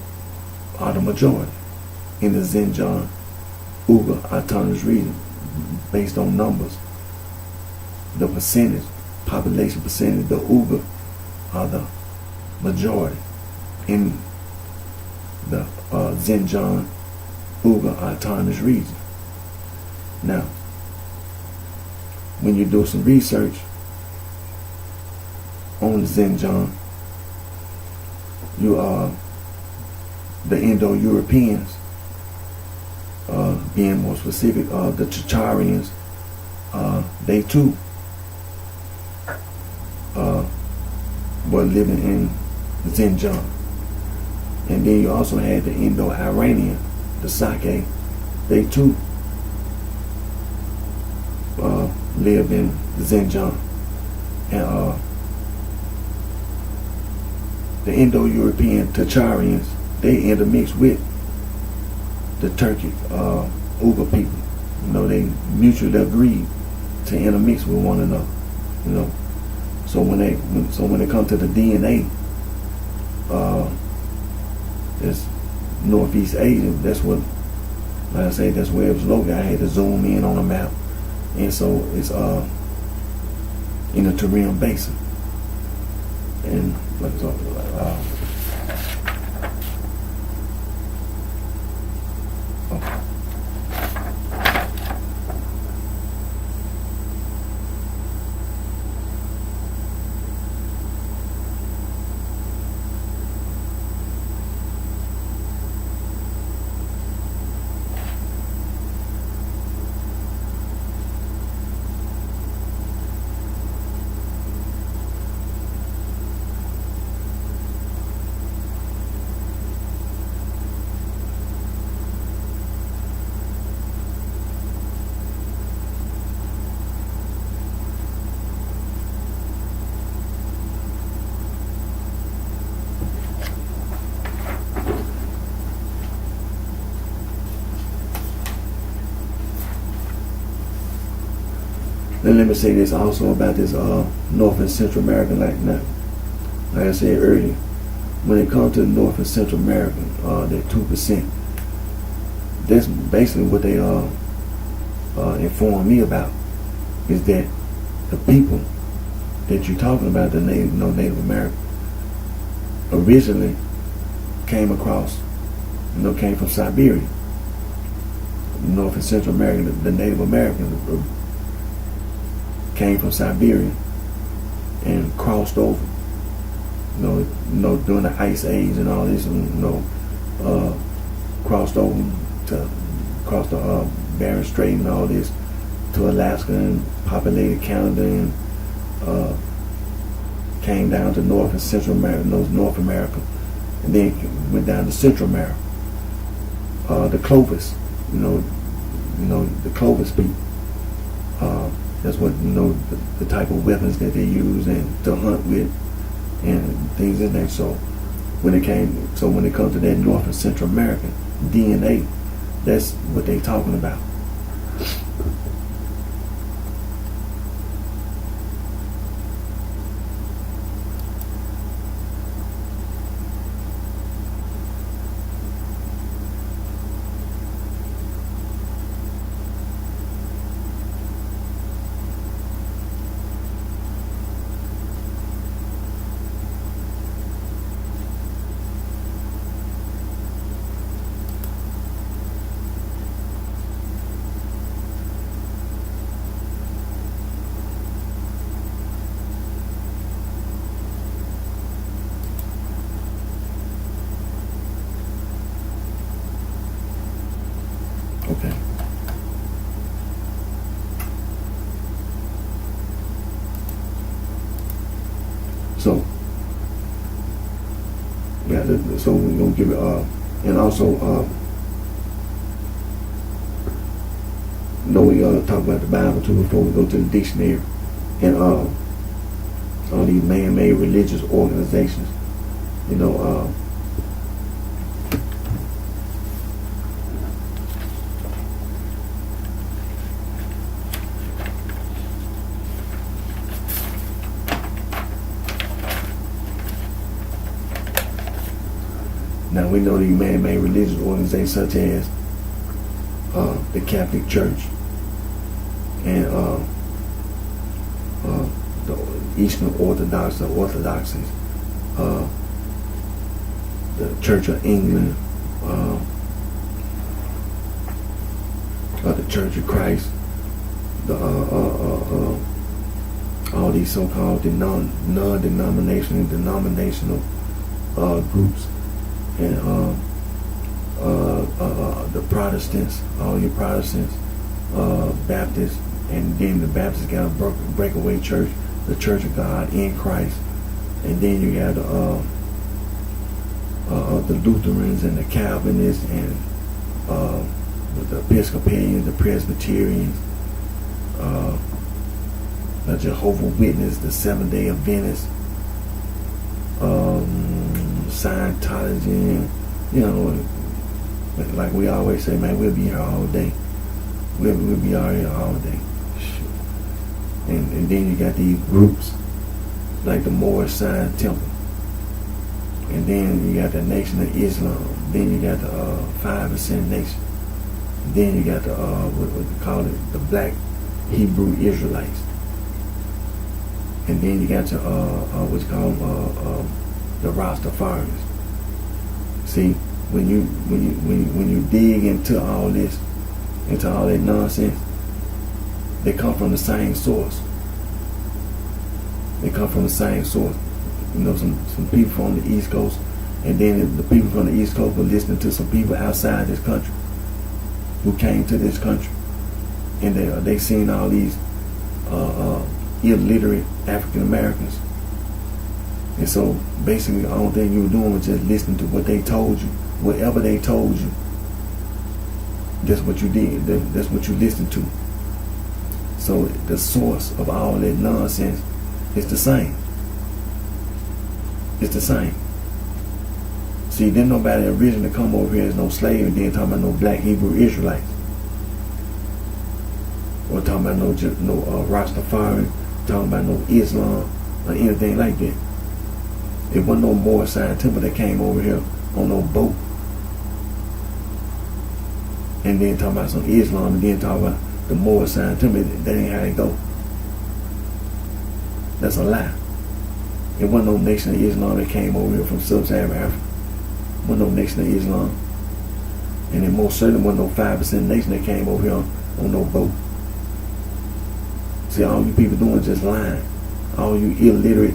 are the majority in the Xinjiang Uyghur Autonomous Region, based on numbers. The percentage, population percentage, the Uyghur are the majority in the Xinjiang Uyghur Autonomous Region. Now, when you do some research on the Xinjiang, the Indo-Europeans, being more specific, the Chacharians, they too were living in Xinjiang. And then you also had the Indo-Iranian, the Sake, they too lived in Xinjiang. And the Indo-European Tacharians, they intermixed with the Turkic Uyghur people. They mutually agreed to intermix with one another. So when it comes to the DNA, it's Northeast Asian. That's what, like I say, that's where it was located. I had to zoom in on the map and so it's in the Tarim Basin. And let's talk about okay. Then let me say this also about this North and Central America. Like I said earlier, when it comes to North and Central America, that 2%, that's basically what they informed me about, is that the people that you're talking about, the Native American, originally came across, came from Siberia. North and Central America, the Native Americans came from Siberia and crossed over, during the Ice Age and all this, crossed over to cross the Bering Strait and all this to Alaska and populated Canada and came down to North and Central America, North America, and then went down to Central America. The Clovis, the Clovis people. That's what the type of weapons that they use and to hunt with and things in there. So when it comes to that North and Central American DNA, that's what they talking about. Okay. So so we're gonna give it and also we talk about the Bible too before we go to the dictionary and all these man-made religious organizations, Now we know these man-made religious organizations such as the Catholic Church and the Eastern Orthodox, the Orthodoxies, the Church of England, the Church of Christ, all these so-called non-denominational and denominational groups, and the Protestants, all your Protestants, Baptists, and then the Baptists got a breakaway church, the Church of God in Christ, and then you got the Lutherans and the Calvinists and the Episcopalians, the Presbyterians, the Jehovah's Witness, the Seventh-day Adventists, Scientology, like we always say, man, we'll be here all day. We'll be out here all day. And then you got these groups like the Moorish Zion Temple, and then you got the Nation of Islam. Then you got the 5% Nation. Then you got the what they call it, the Black Hebrew Israelites. And then you got your what's called the Rastafarians. See, when you dig into all this, into all that nonsense, they come from the same source. They come from the same source. You know, some people from the East Coast, and then the people from the East Coast were listening to some people outside this country who came to this country, and they seen all these illiterate African Americans. And so basically the only thing you were doing was just listening to what they told you. Whatever they told you, that's what you did. That's what you listened to. So the source of all that nonsense is the same. It's the same. See, didn't nobody originally come over here as no slave and then talking about no black Hebrew Israelites. Or talking about no Rastafari, talking about no Islam or anything like that. It wasn't no Moorish scientific that came over here on no boat and then talking about some Islam and then talking about the Moorish scientific. That ain't how it go. That's a lie. It wasn't no nation of Islam that came over here from sub-Saharan Africa. It wasn't no nation of Islam. And it most certainly wasn't no 5% nation that came over here on no boat. See, all you people doing is just lying. All you illiterate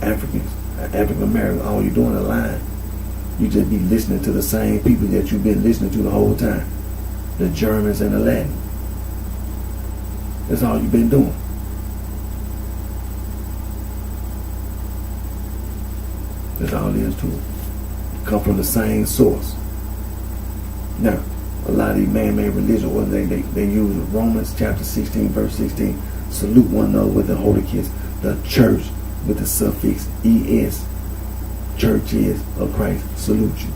Africans, African Americans, all you doing is lying. You just be listening to the same people that you've been listening to the whole time. The Germans and the Latin. That's all you've been doing. That's all there is to it. Come from the same source. Now, a lot of these man-made religions, they use Romans chapter 16, verse 16. Salute one another with the holy kiss. The church with the suffix es. Churches of Christ salute you.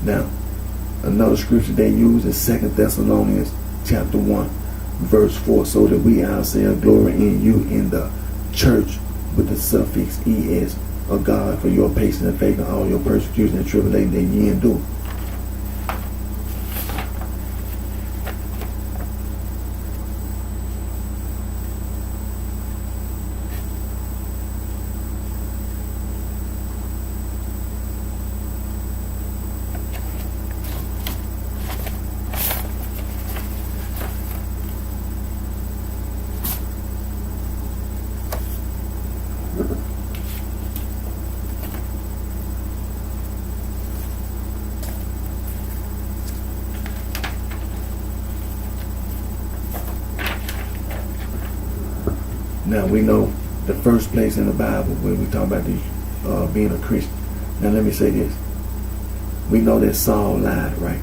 Now, another scripture they use is 2 Thessalonians chapter 1, verse 4. So that we ourselves glory in you in the church with the suffix es of God for your patience and faith in all your persecution and tribulation that ye endure. Now we know the first place in the Bible where we talk about being a Christian. Now let me say this. We know that Saul lied, right?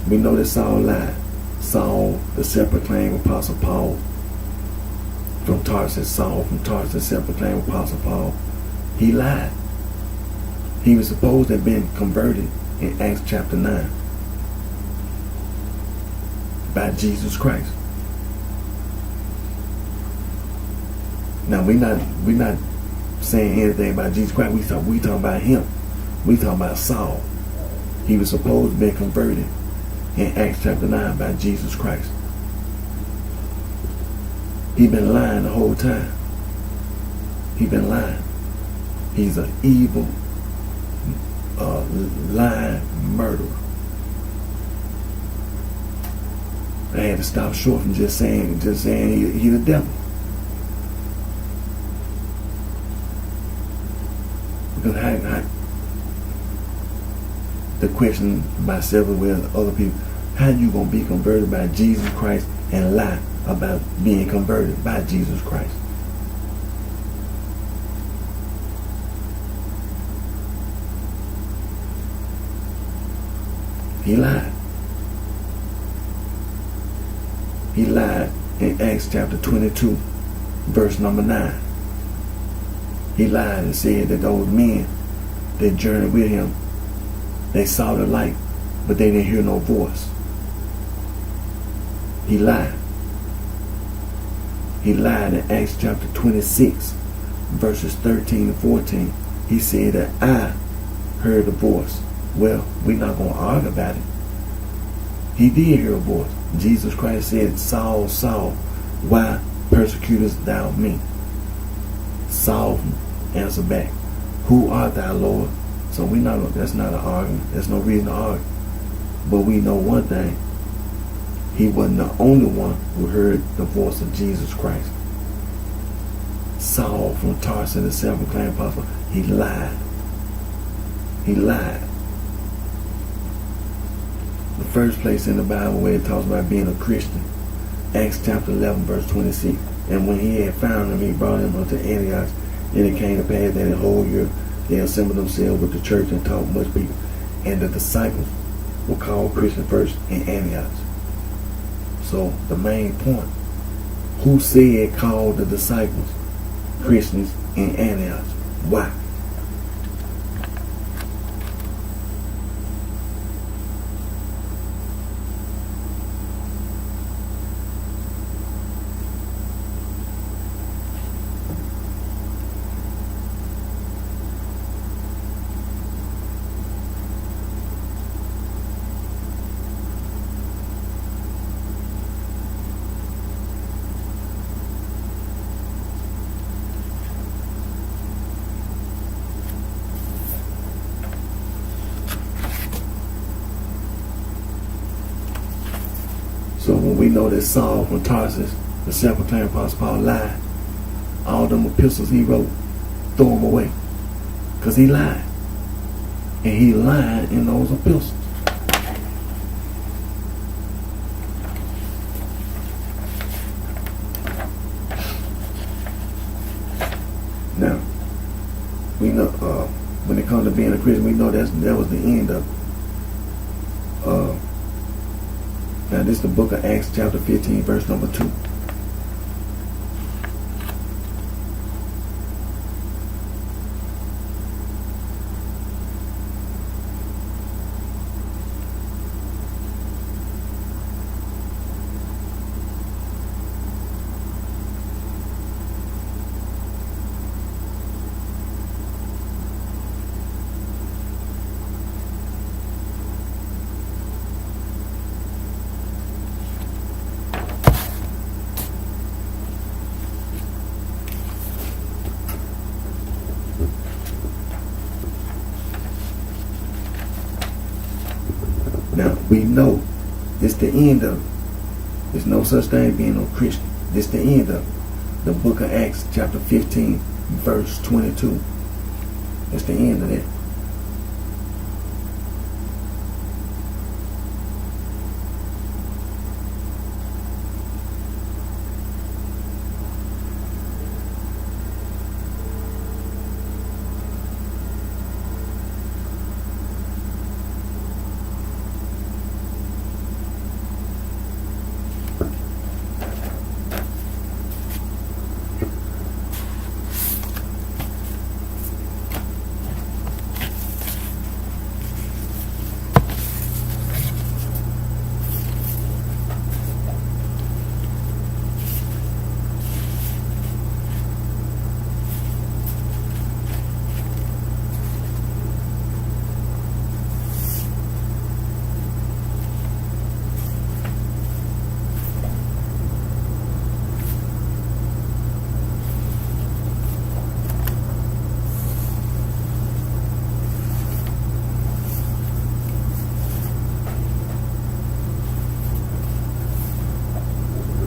We know that Saul lied. Saul, the self-proclaimed Apostle Paul from Tarsus, Saul from Tarsus, self-proclaimed Apostle Paul, he lied. He was supposed to have been converted in Acts chapter 9 by Jesus Christ. Now we're not saying anything about Jesus Christ. We talking about him. We talking about Saul. He was supposed to be converted in Acts chapter 9 by Jesus Christ. He been lying the whole time. He been lying. He's an evil, lying murderer. I had to stop short from just saying he's the devil. Because the question myself and with other people, how you gonna be converted by Jesus Christ and lie about being converted by Jesus Christ? He lied. He lied in Acts chapter 22, verse number 9. He lied and said that those men that journeyed with him, they saw the light, but they didn't hear no voice. He lied. He lied in Acts chapter 26, verses 13 and 14. He said that I heard a voice. Well, we're not going to argue about it. He did hear a voice. Jesus Christ said, Saul, Saul, why persecutest thou me? Saul answered back, who art thou, Lord? So that's not an argument. There's no reason to argue. But we know one thing. He wasn't the only one who heard the voice of Jesus Christ. Saul from Tarsus, the self-proclaimed apostle, he lied. He lied. The first place in the Bible where it talks about being a Christian, Acts chapter 11, verse 26. And when he had found him, he brought him unto Antioch. And it came to pass that the whole year they assembled themselves with the church and taught much people. And the disciples were called Christians first in Antioch. So the main point, who said called the disciples Christians in Antioch? Why? So when we know that Saul from Tarsus, the self-proclaimed apostle Paul, lied, all them epistles he wrote, throw them away. Because he lied. And he lied in those epistles. Now, we know when it comes to being a Christian, we know that was the end of it. Now this is the book of Acts chapter 15, verse number 2. Now, we know it's the end of it. There's no such thing being no Christian. This the end of it. The book of Acts, chapter 15, verse 22. It's the end of that.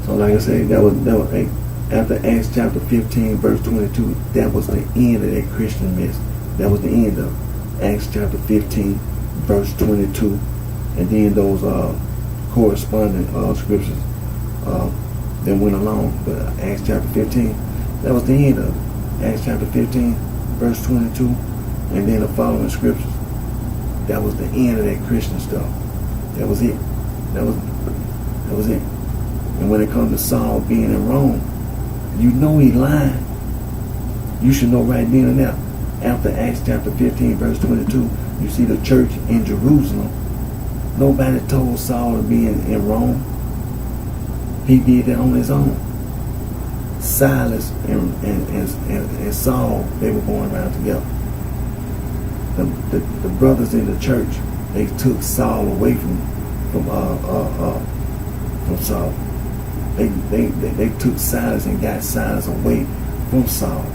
So like I said, that was after Acts chapter 15, verse 22, that was the end of that Christian mess. That was the end of Acts chapter 15, verse 22. And then those corresponding scriptures that went along. But Acts chapter 15, that was the end of it. Acts chapter 15, verse 22. And then the following scriptures. That was the end of that Christian stuff. That was it. That was it. And when it comes to Saul being in Rome, you know he lied. You should know right then and there. After Acts chapter 15, verse 22, you see the church in Jerusalem. Nobody told Saul to be in Rome. He did it on his own. Silas and Saul, they were going around together. The brothers in the church, they took Saul away from Saul. They took Silas and got Silas away from Saul.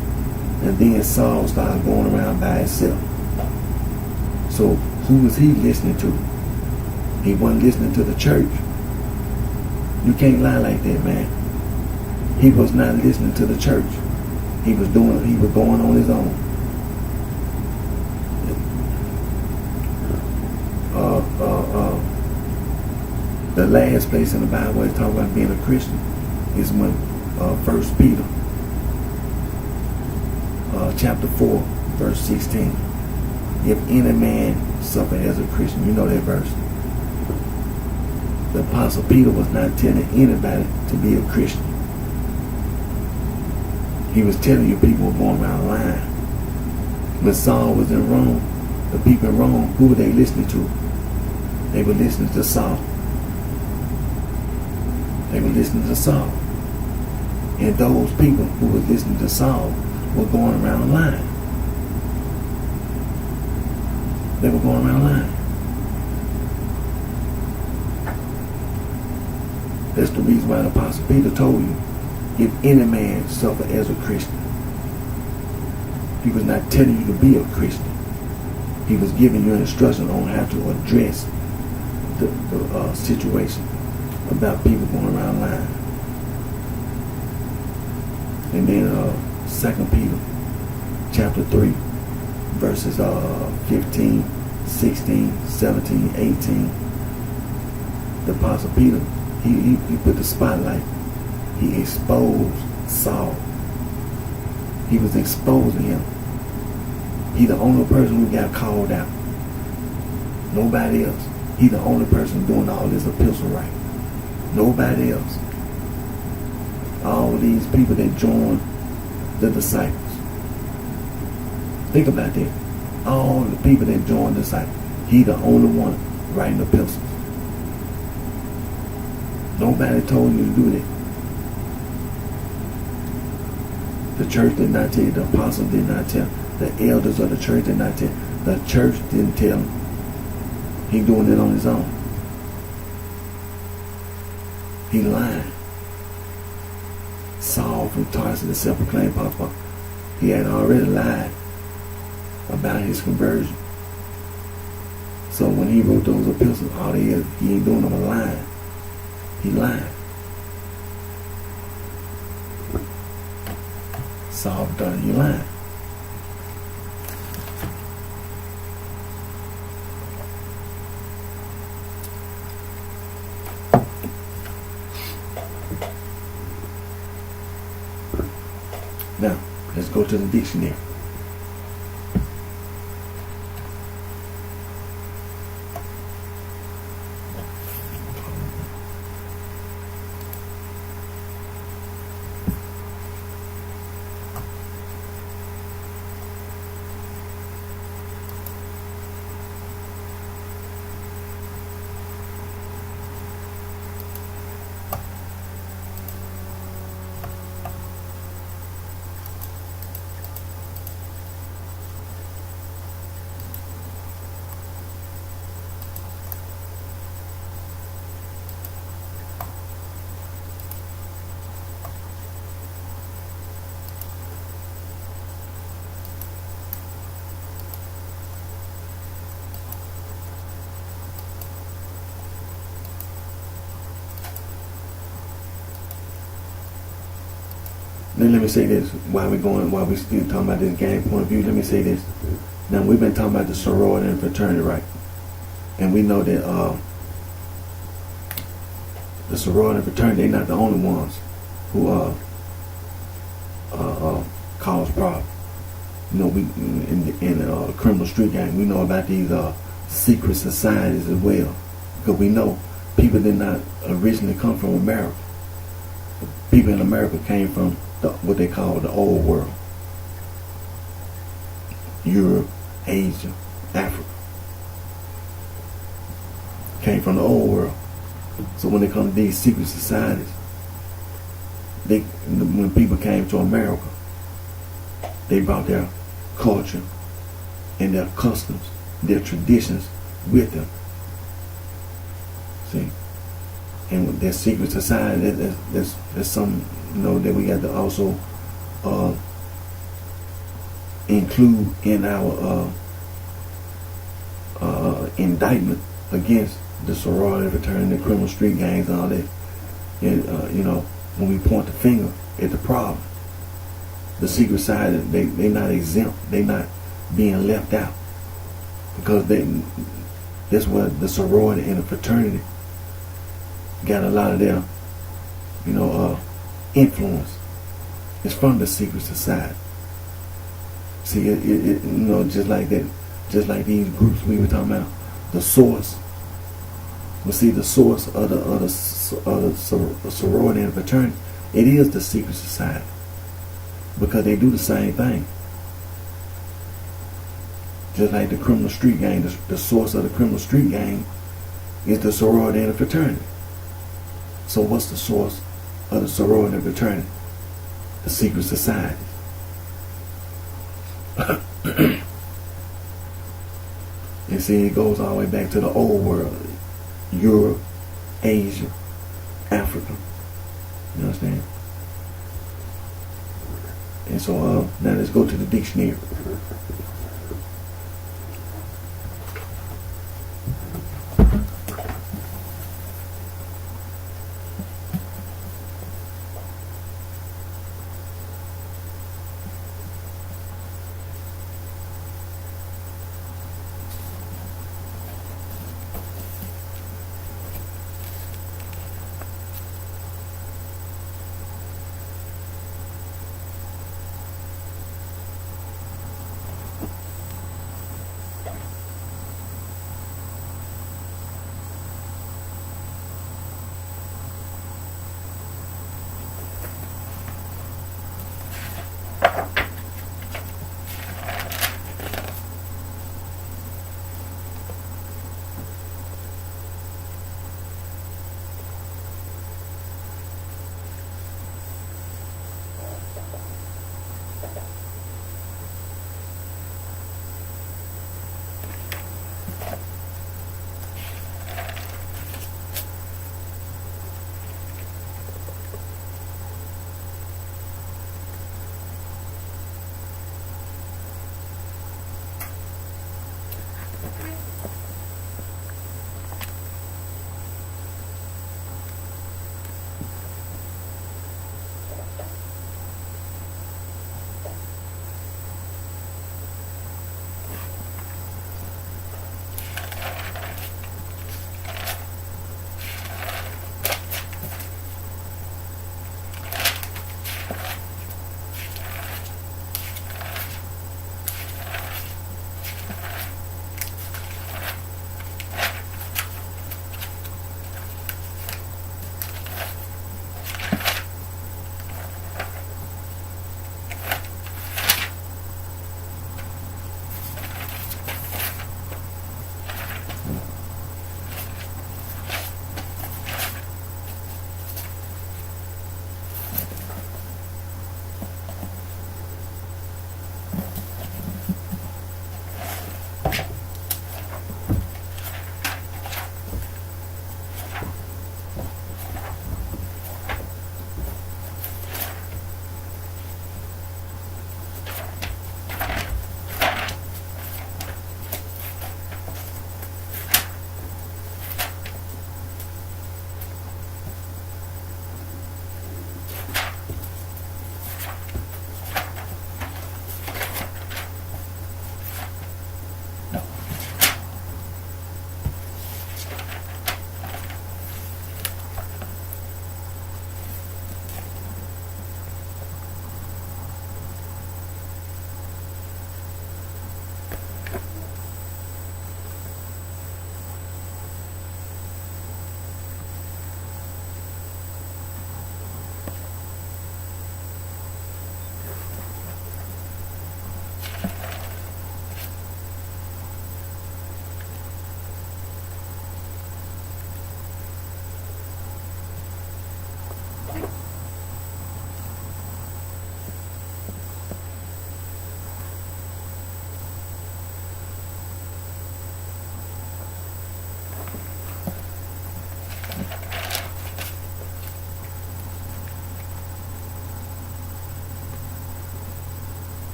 And then Saul started going around by himself. So who was he listening to? He wasn't listening to the church. You can't lie like that, man. He was not listening to the church. He was going on his own. The last place in the Bible where it's talking about being a Christian is when 1 Peter chapter 4 verse 16. If any man suffer as a Christian, you know that verse. The Apostle Peter was not telling anybody to be a Christian. He was telling you people were going around lying. When Saul was in Rome, the people in Rome, who were they listening to? They were listening to Saul. They were listening to Saul. And those people who were listening to Saul were going around lying. They were going around lying. That's the reason why the Apostle Peter told you, if any man suffer as a Christian. He was not telling you to be a Christian. He was giving you instruction on how to address the situation about people going around lying. And then 2 Peter chapter 3 verses 15, 16, 17, 18. The Apostle Peter, he put the spotlight. He exposed Saul. He was exposing him. He the only person who got called out. Nobody else. He the only person doing all this epistle writing. Nobody else. All these people that joined the disciples. Think about that. All the people that joined the disciples. He the only one writing epistles. Nobody told you to do that. The church did not tell you. The apostles did not tell. The elders of the church did not tell. The church didn't tell him. He doing it on his own. He lying. Saul from Tarsus, the self-proclaimed apostle, he had already lied about his conversion. So when he wrote those epistles, all he ain't doing them a lying. He lied. Saul done it, he lied. Now, let's go to the dictionary. Then let me say this, while we still talking about this game point of view, let me say this. Now, we've been talking about the sorority and fraternity, right? And we know that the sorority and fraternity, they're not the only ones who cause problems. You know, we in the criminal street gang, we know about these secret societies as well. Because we know people did not originally come from America. People in America came from what they call the old world. Europe, Asia, Africa. Came from the old world. So when they come to these secret societies, when people came to America, they brought their culture and their customs, their traditions with them. See? And with their secret society, that's something, that we got to also include in our indictment against the sorority fraternity, the criminal street gangs, and all that. And when we point the finger at the problem, the secret side, they not exempt, they not being left out, because that's where the sorority and the fraternity got a lot of their influence. It's from the secret society. See, just like that, just like these groups we were talking about, the source. Well, see, the source of the sorority and fraternity, it is the secret society, because they do the same thing. Just like the criminal street gang, the source of the criminal street gang is the sorority and the fraternity. So what's the source of the sorority and fraternity? The secret society. And see, it goes all the way back to the old world. Europe, Asia, Africa. You understand? And so now let's go to the dictionary.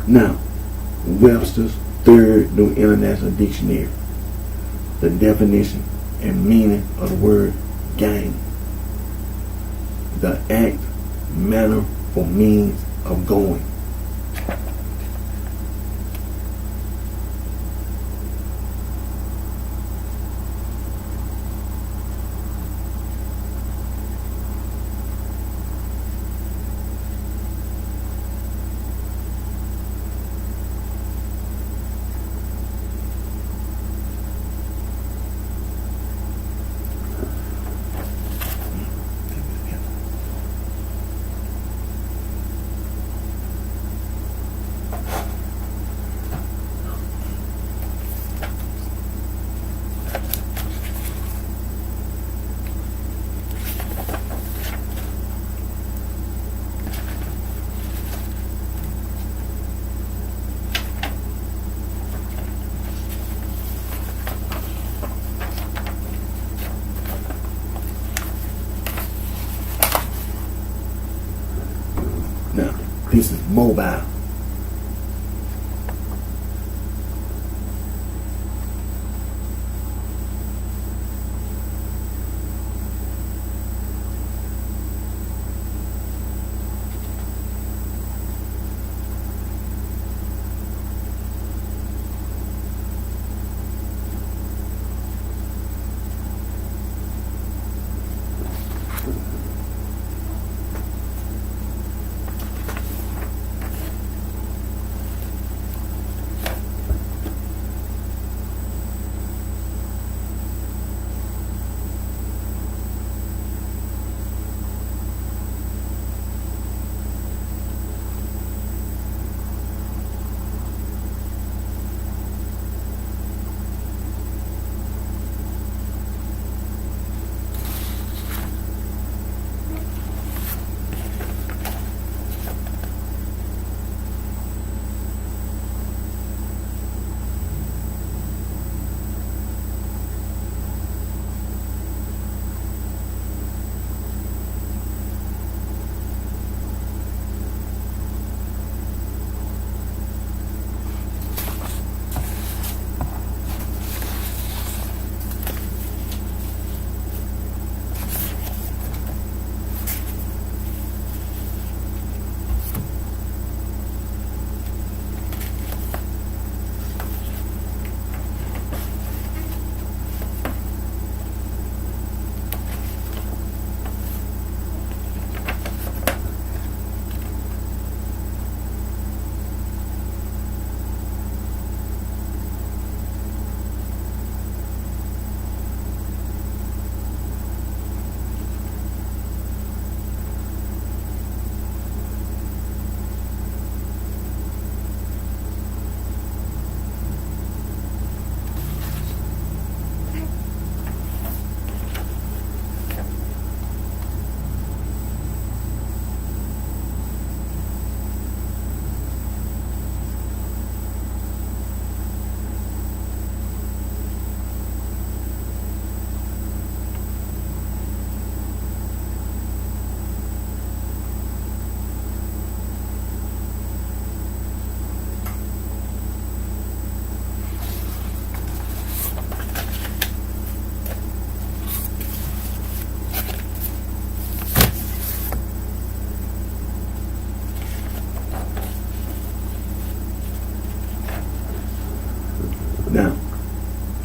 Now, Webster's Third New International Dictionary. The definition and meaning of the word gang. The act, manner, or means of going. Now, this is mobile.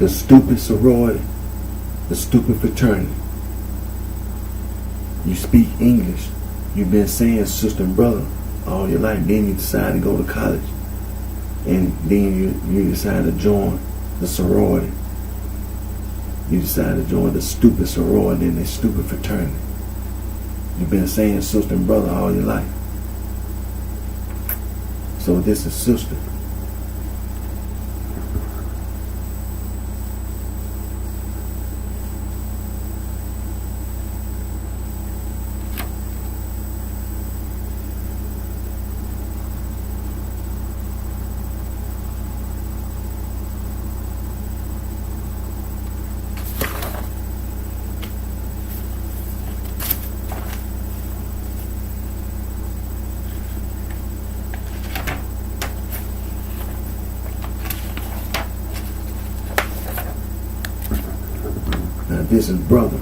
the stupid sorority, the stupid fraternity. You speak English. You've been saying sister and brother all your life. Then you decide to go to college. And then you decide to join the sorority. You decide to join the stupid sorority and the stupid fraternity. You've been saying sister and brother all your life. So this is sister. Now this is brother.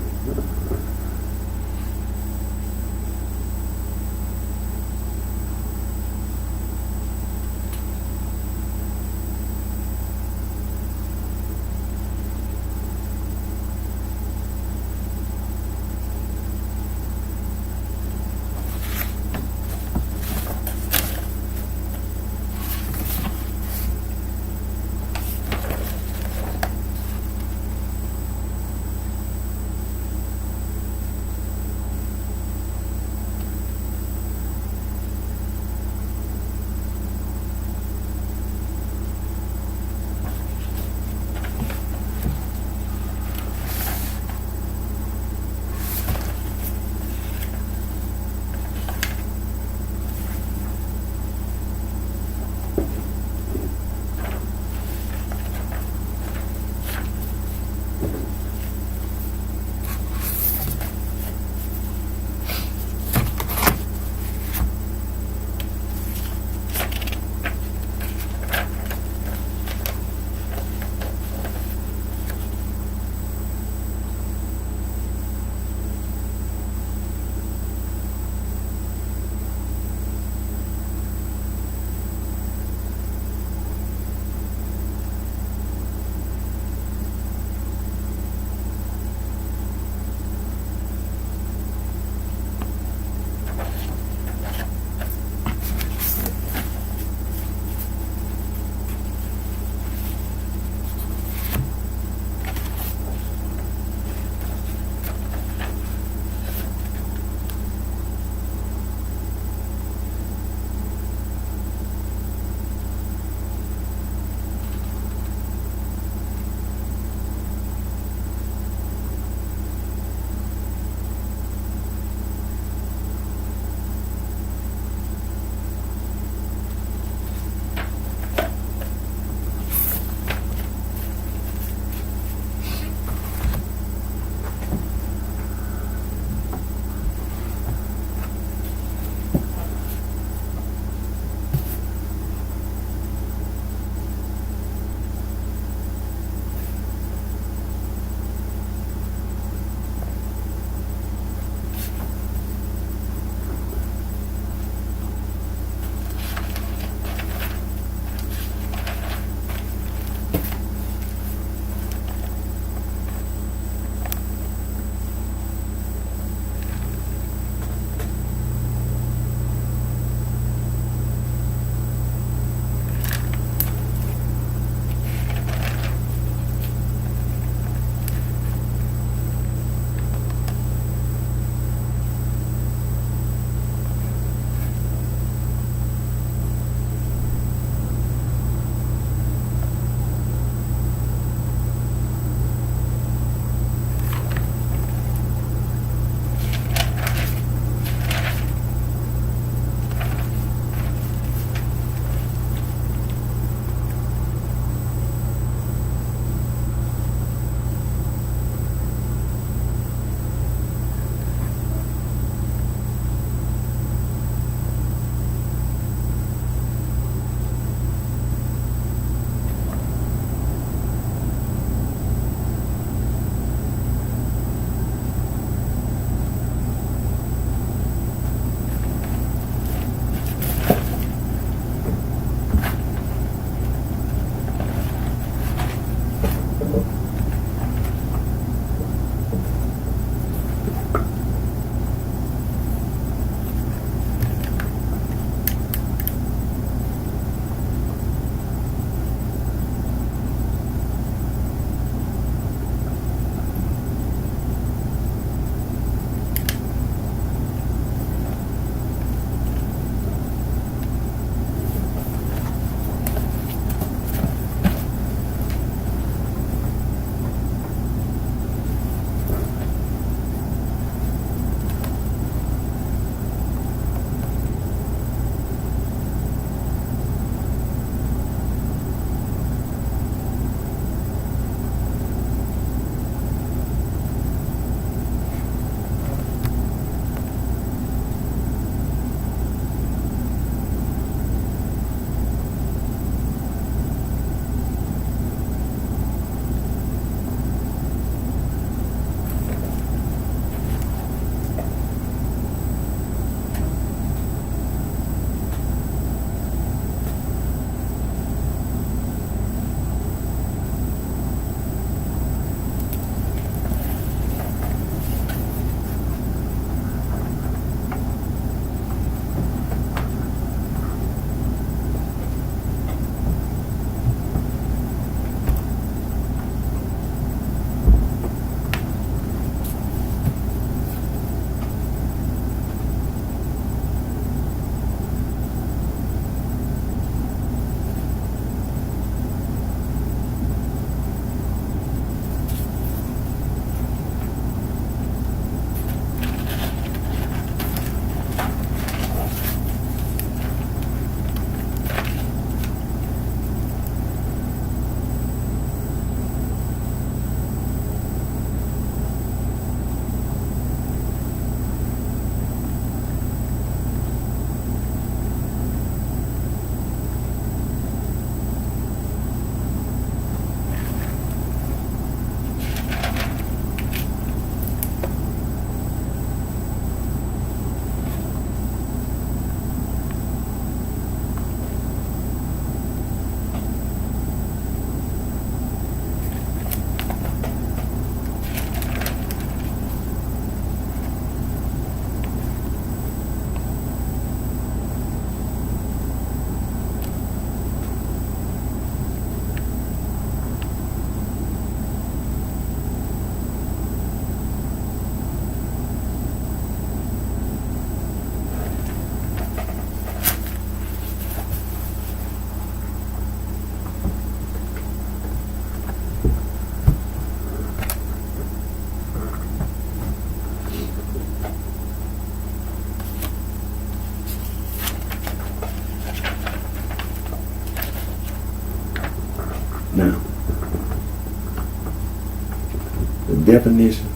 definition,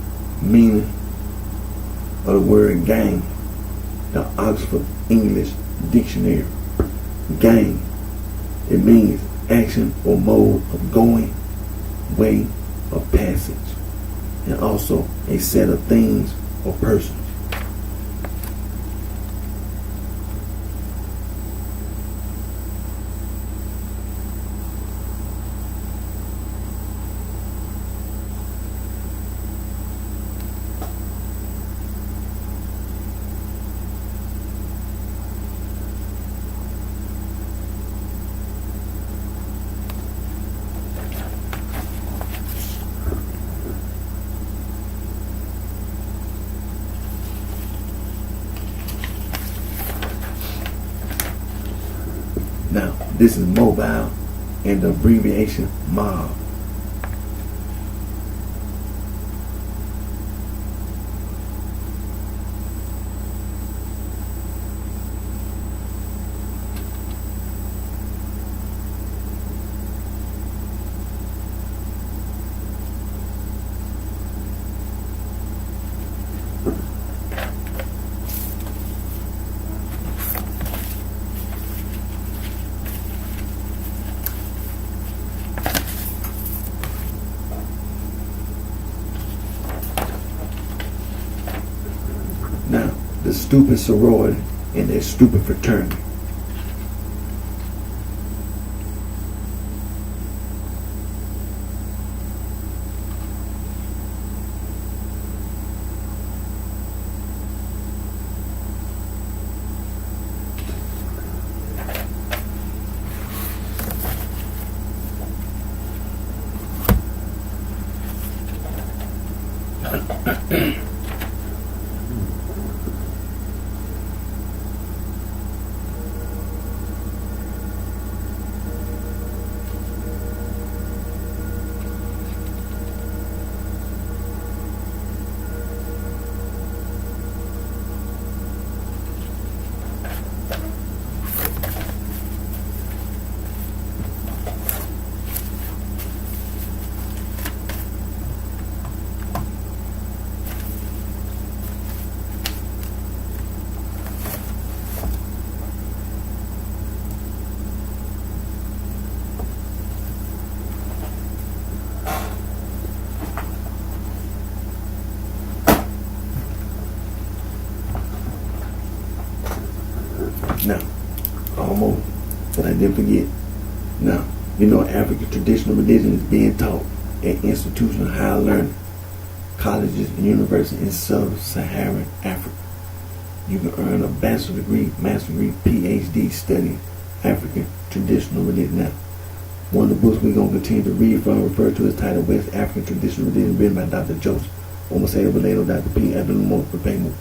meaning of the word gang, the Oxford English Dictionary. Gang, it means action or mode of going, way of passage, and also a set of things or persons. Now, this is mobile and the abbreviation mob. Now, the stupid sorority and their stupid fraternity. Now, almost, but I didn't forget. Now, you know African traditional religion is being taught at institutions of higher learning, colleges and universities in sub-Saharan Africa. You can earn a bachelor's degree, master's degree, PhD studying African traditional religion. Now, one of the books we're going to continue to read from referred to as titled West African Traditional Religion, written by Dr. Joseph Omosedo Beledo, Dr. P. Abdulmo Pepemu.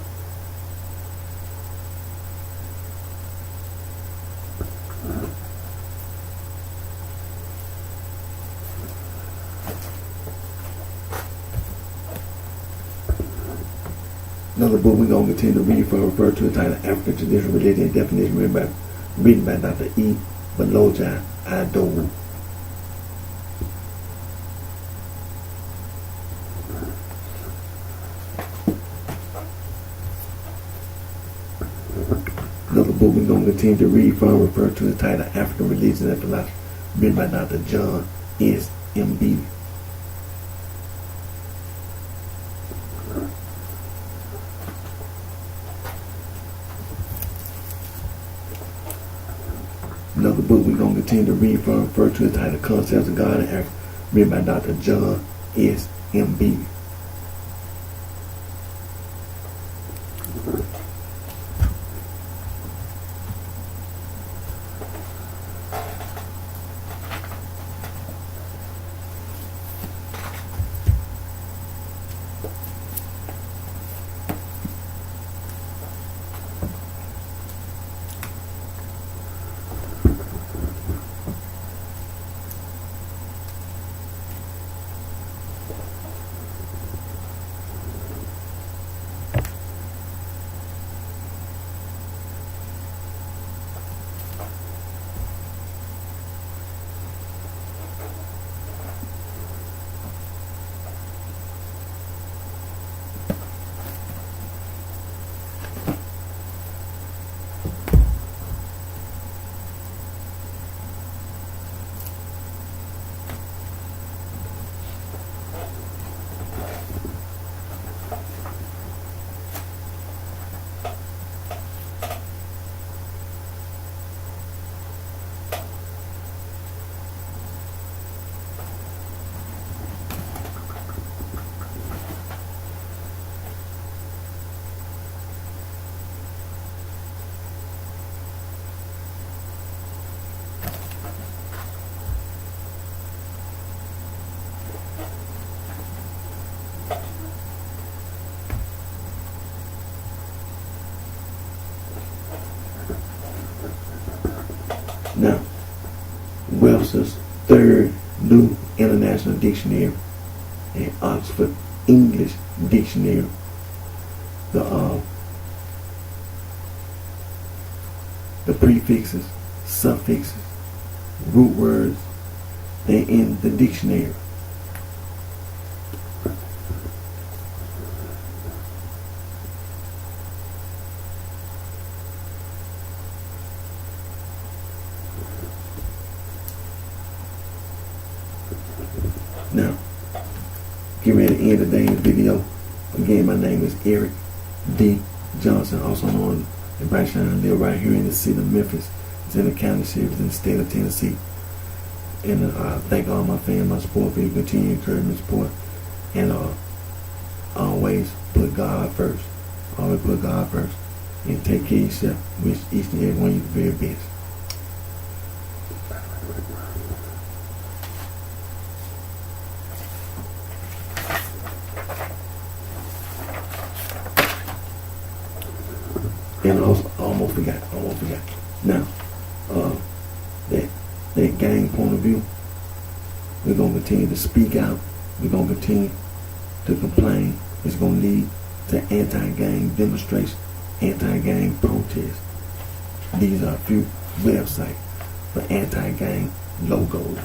Another book we're going to continue to read from referred to as titled African Traditional Religion and Definition, written by Dr. E. Baloja Adowu. Another book we're going to continue to read from referred to as titled African Religion and Philosophy, written by Dr. John S. M. Beatty. Another book we're going to continue to read from referred to as titled Concepts of God in Africa, written by Dr. John S. M. Beatty. Webster's third New International Dictionary and Oxford English Dictionary. The prefixes, suffixes, root words, they're in the dictionary. Now, get ready to end today's video. Again, my name is Eric D. Johnson, also known as BrightShine. I live right here in the city of Memphis. It's in the county series in the state of Tennessee. And I thank all my fans, my support, for your continued encouragement, support, and always put God first. Always put God first. And take care of yourself. Wish each and every one of you the very best. And also, almost forgot. Now, that gang point of view, we're going to continue to speak out. We're going to continue to complain. It's going to lead to anti-gang demonstrations, anti-gang protests. These are a few websites for anti-gang logos.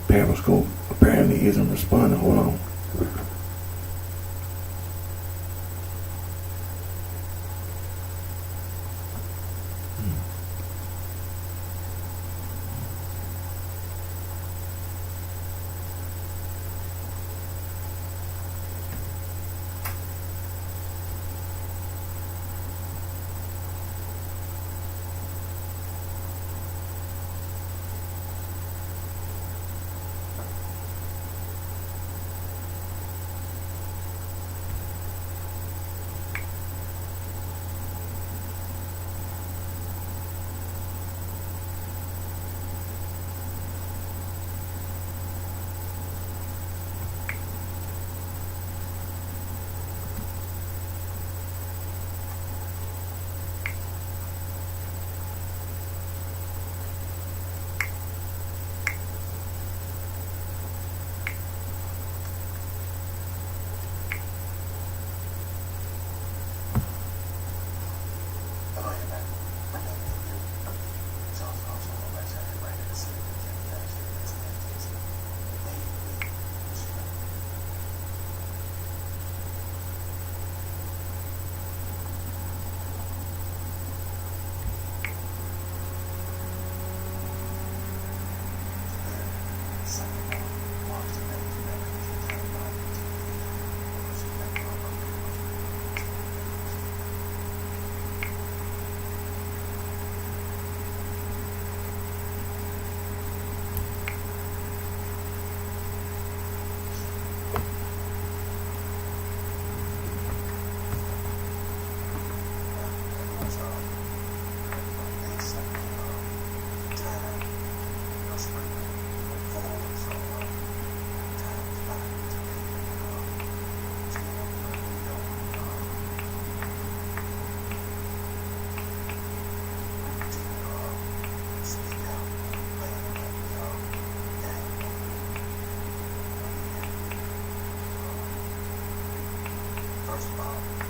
Periscope apparently isn't responding. Hold on. First of all,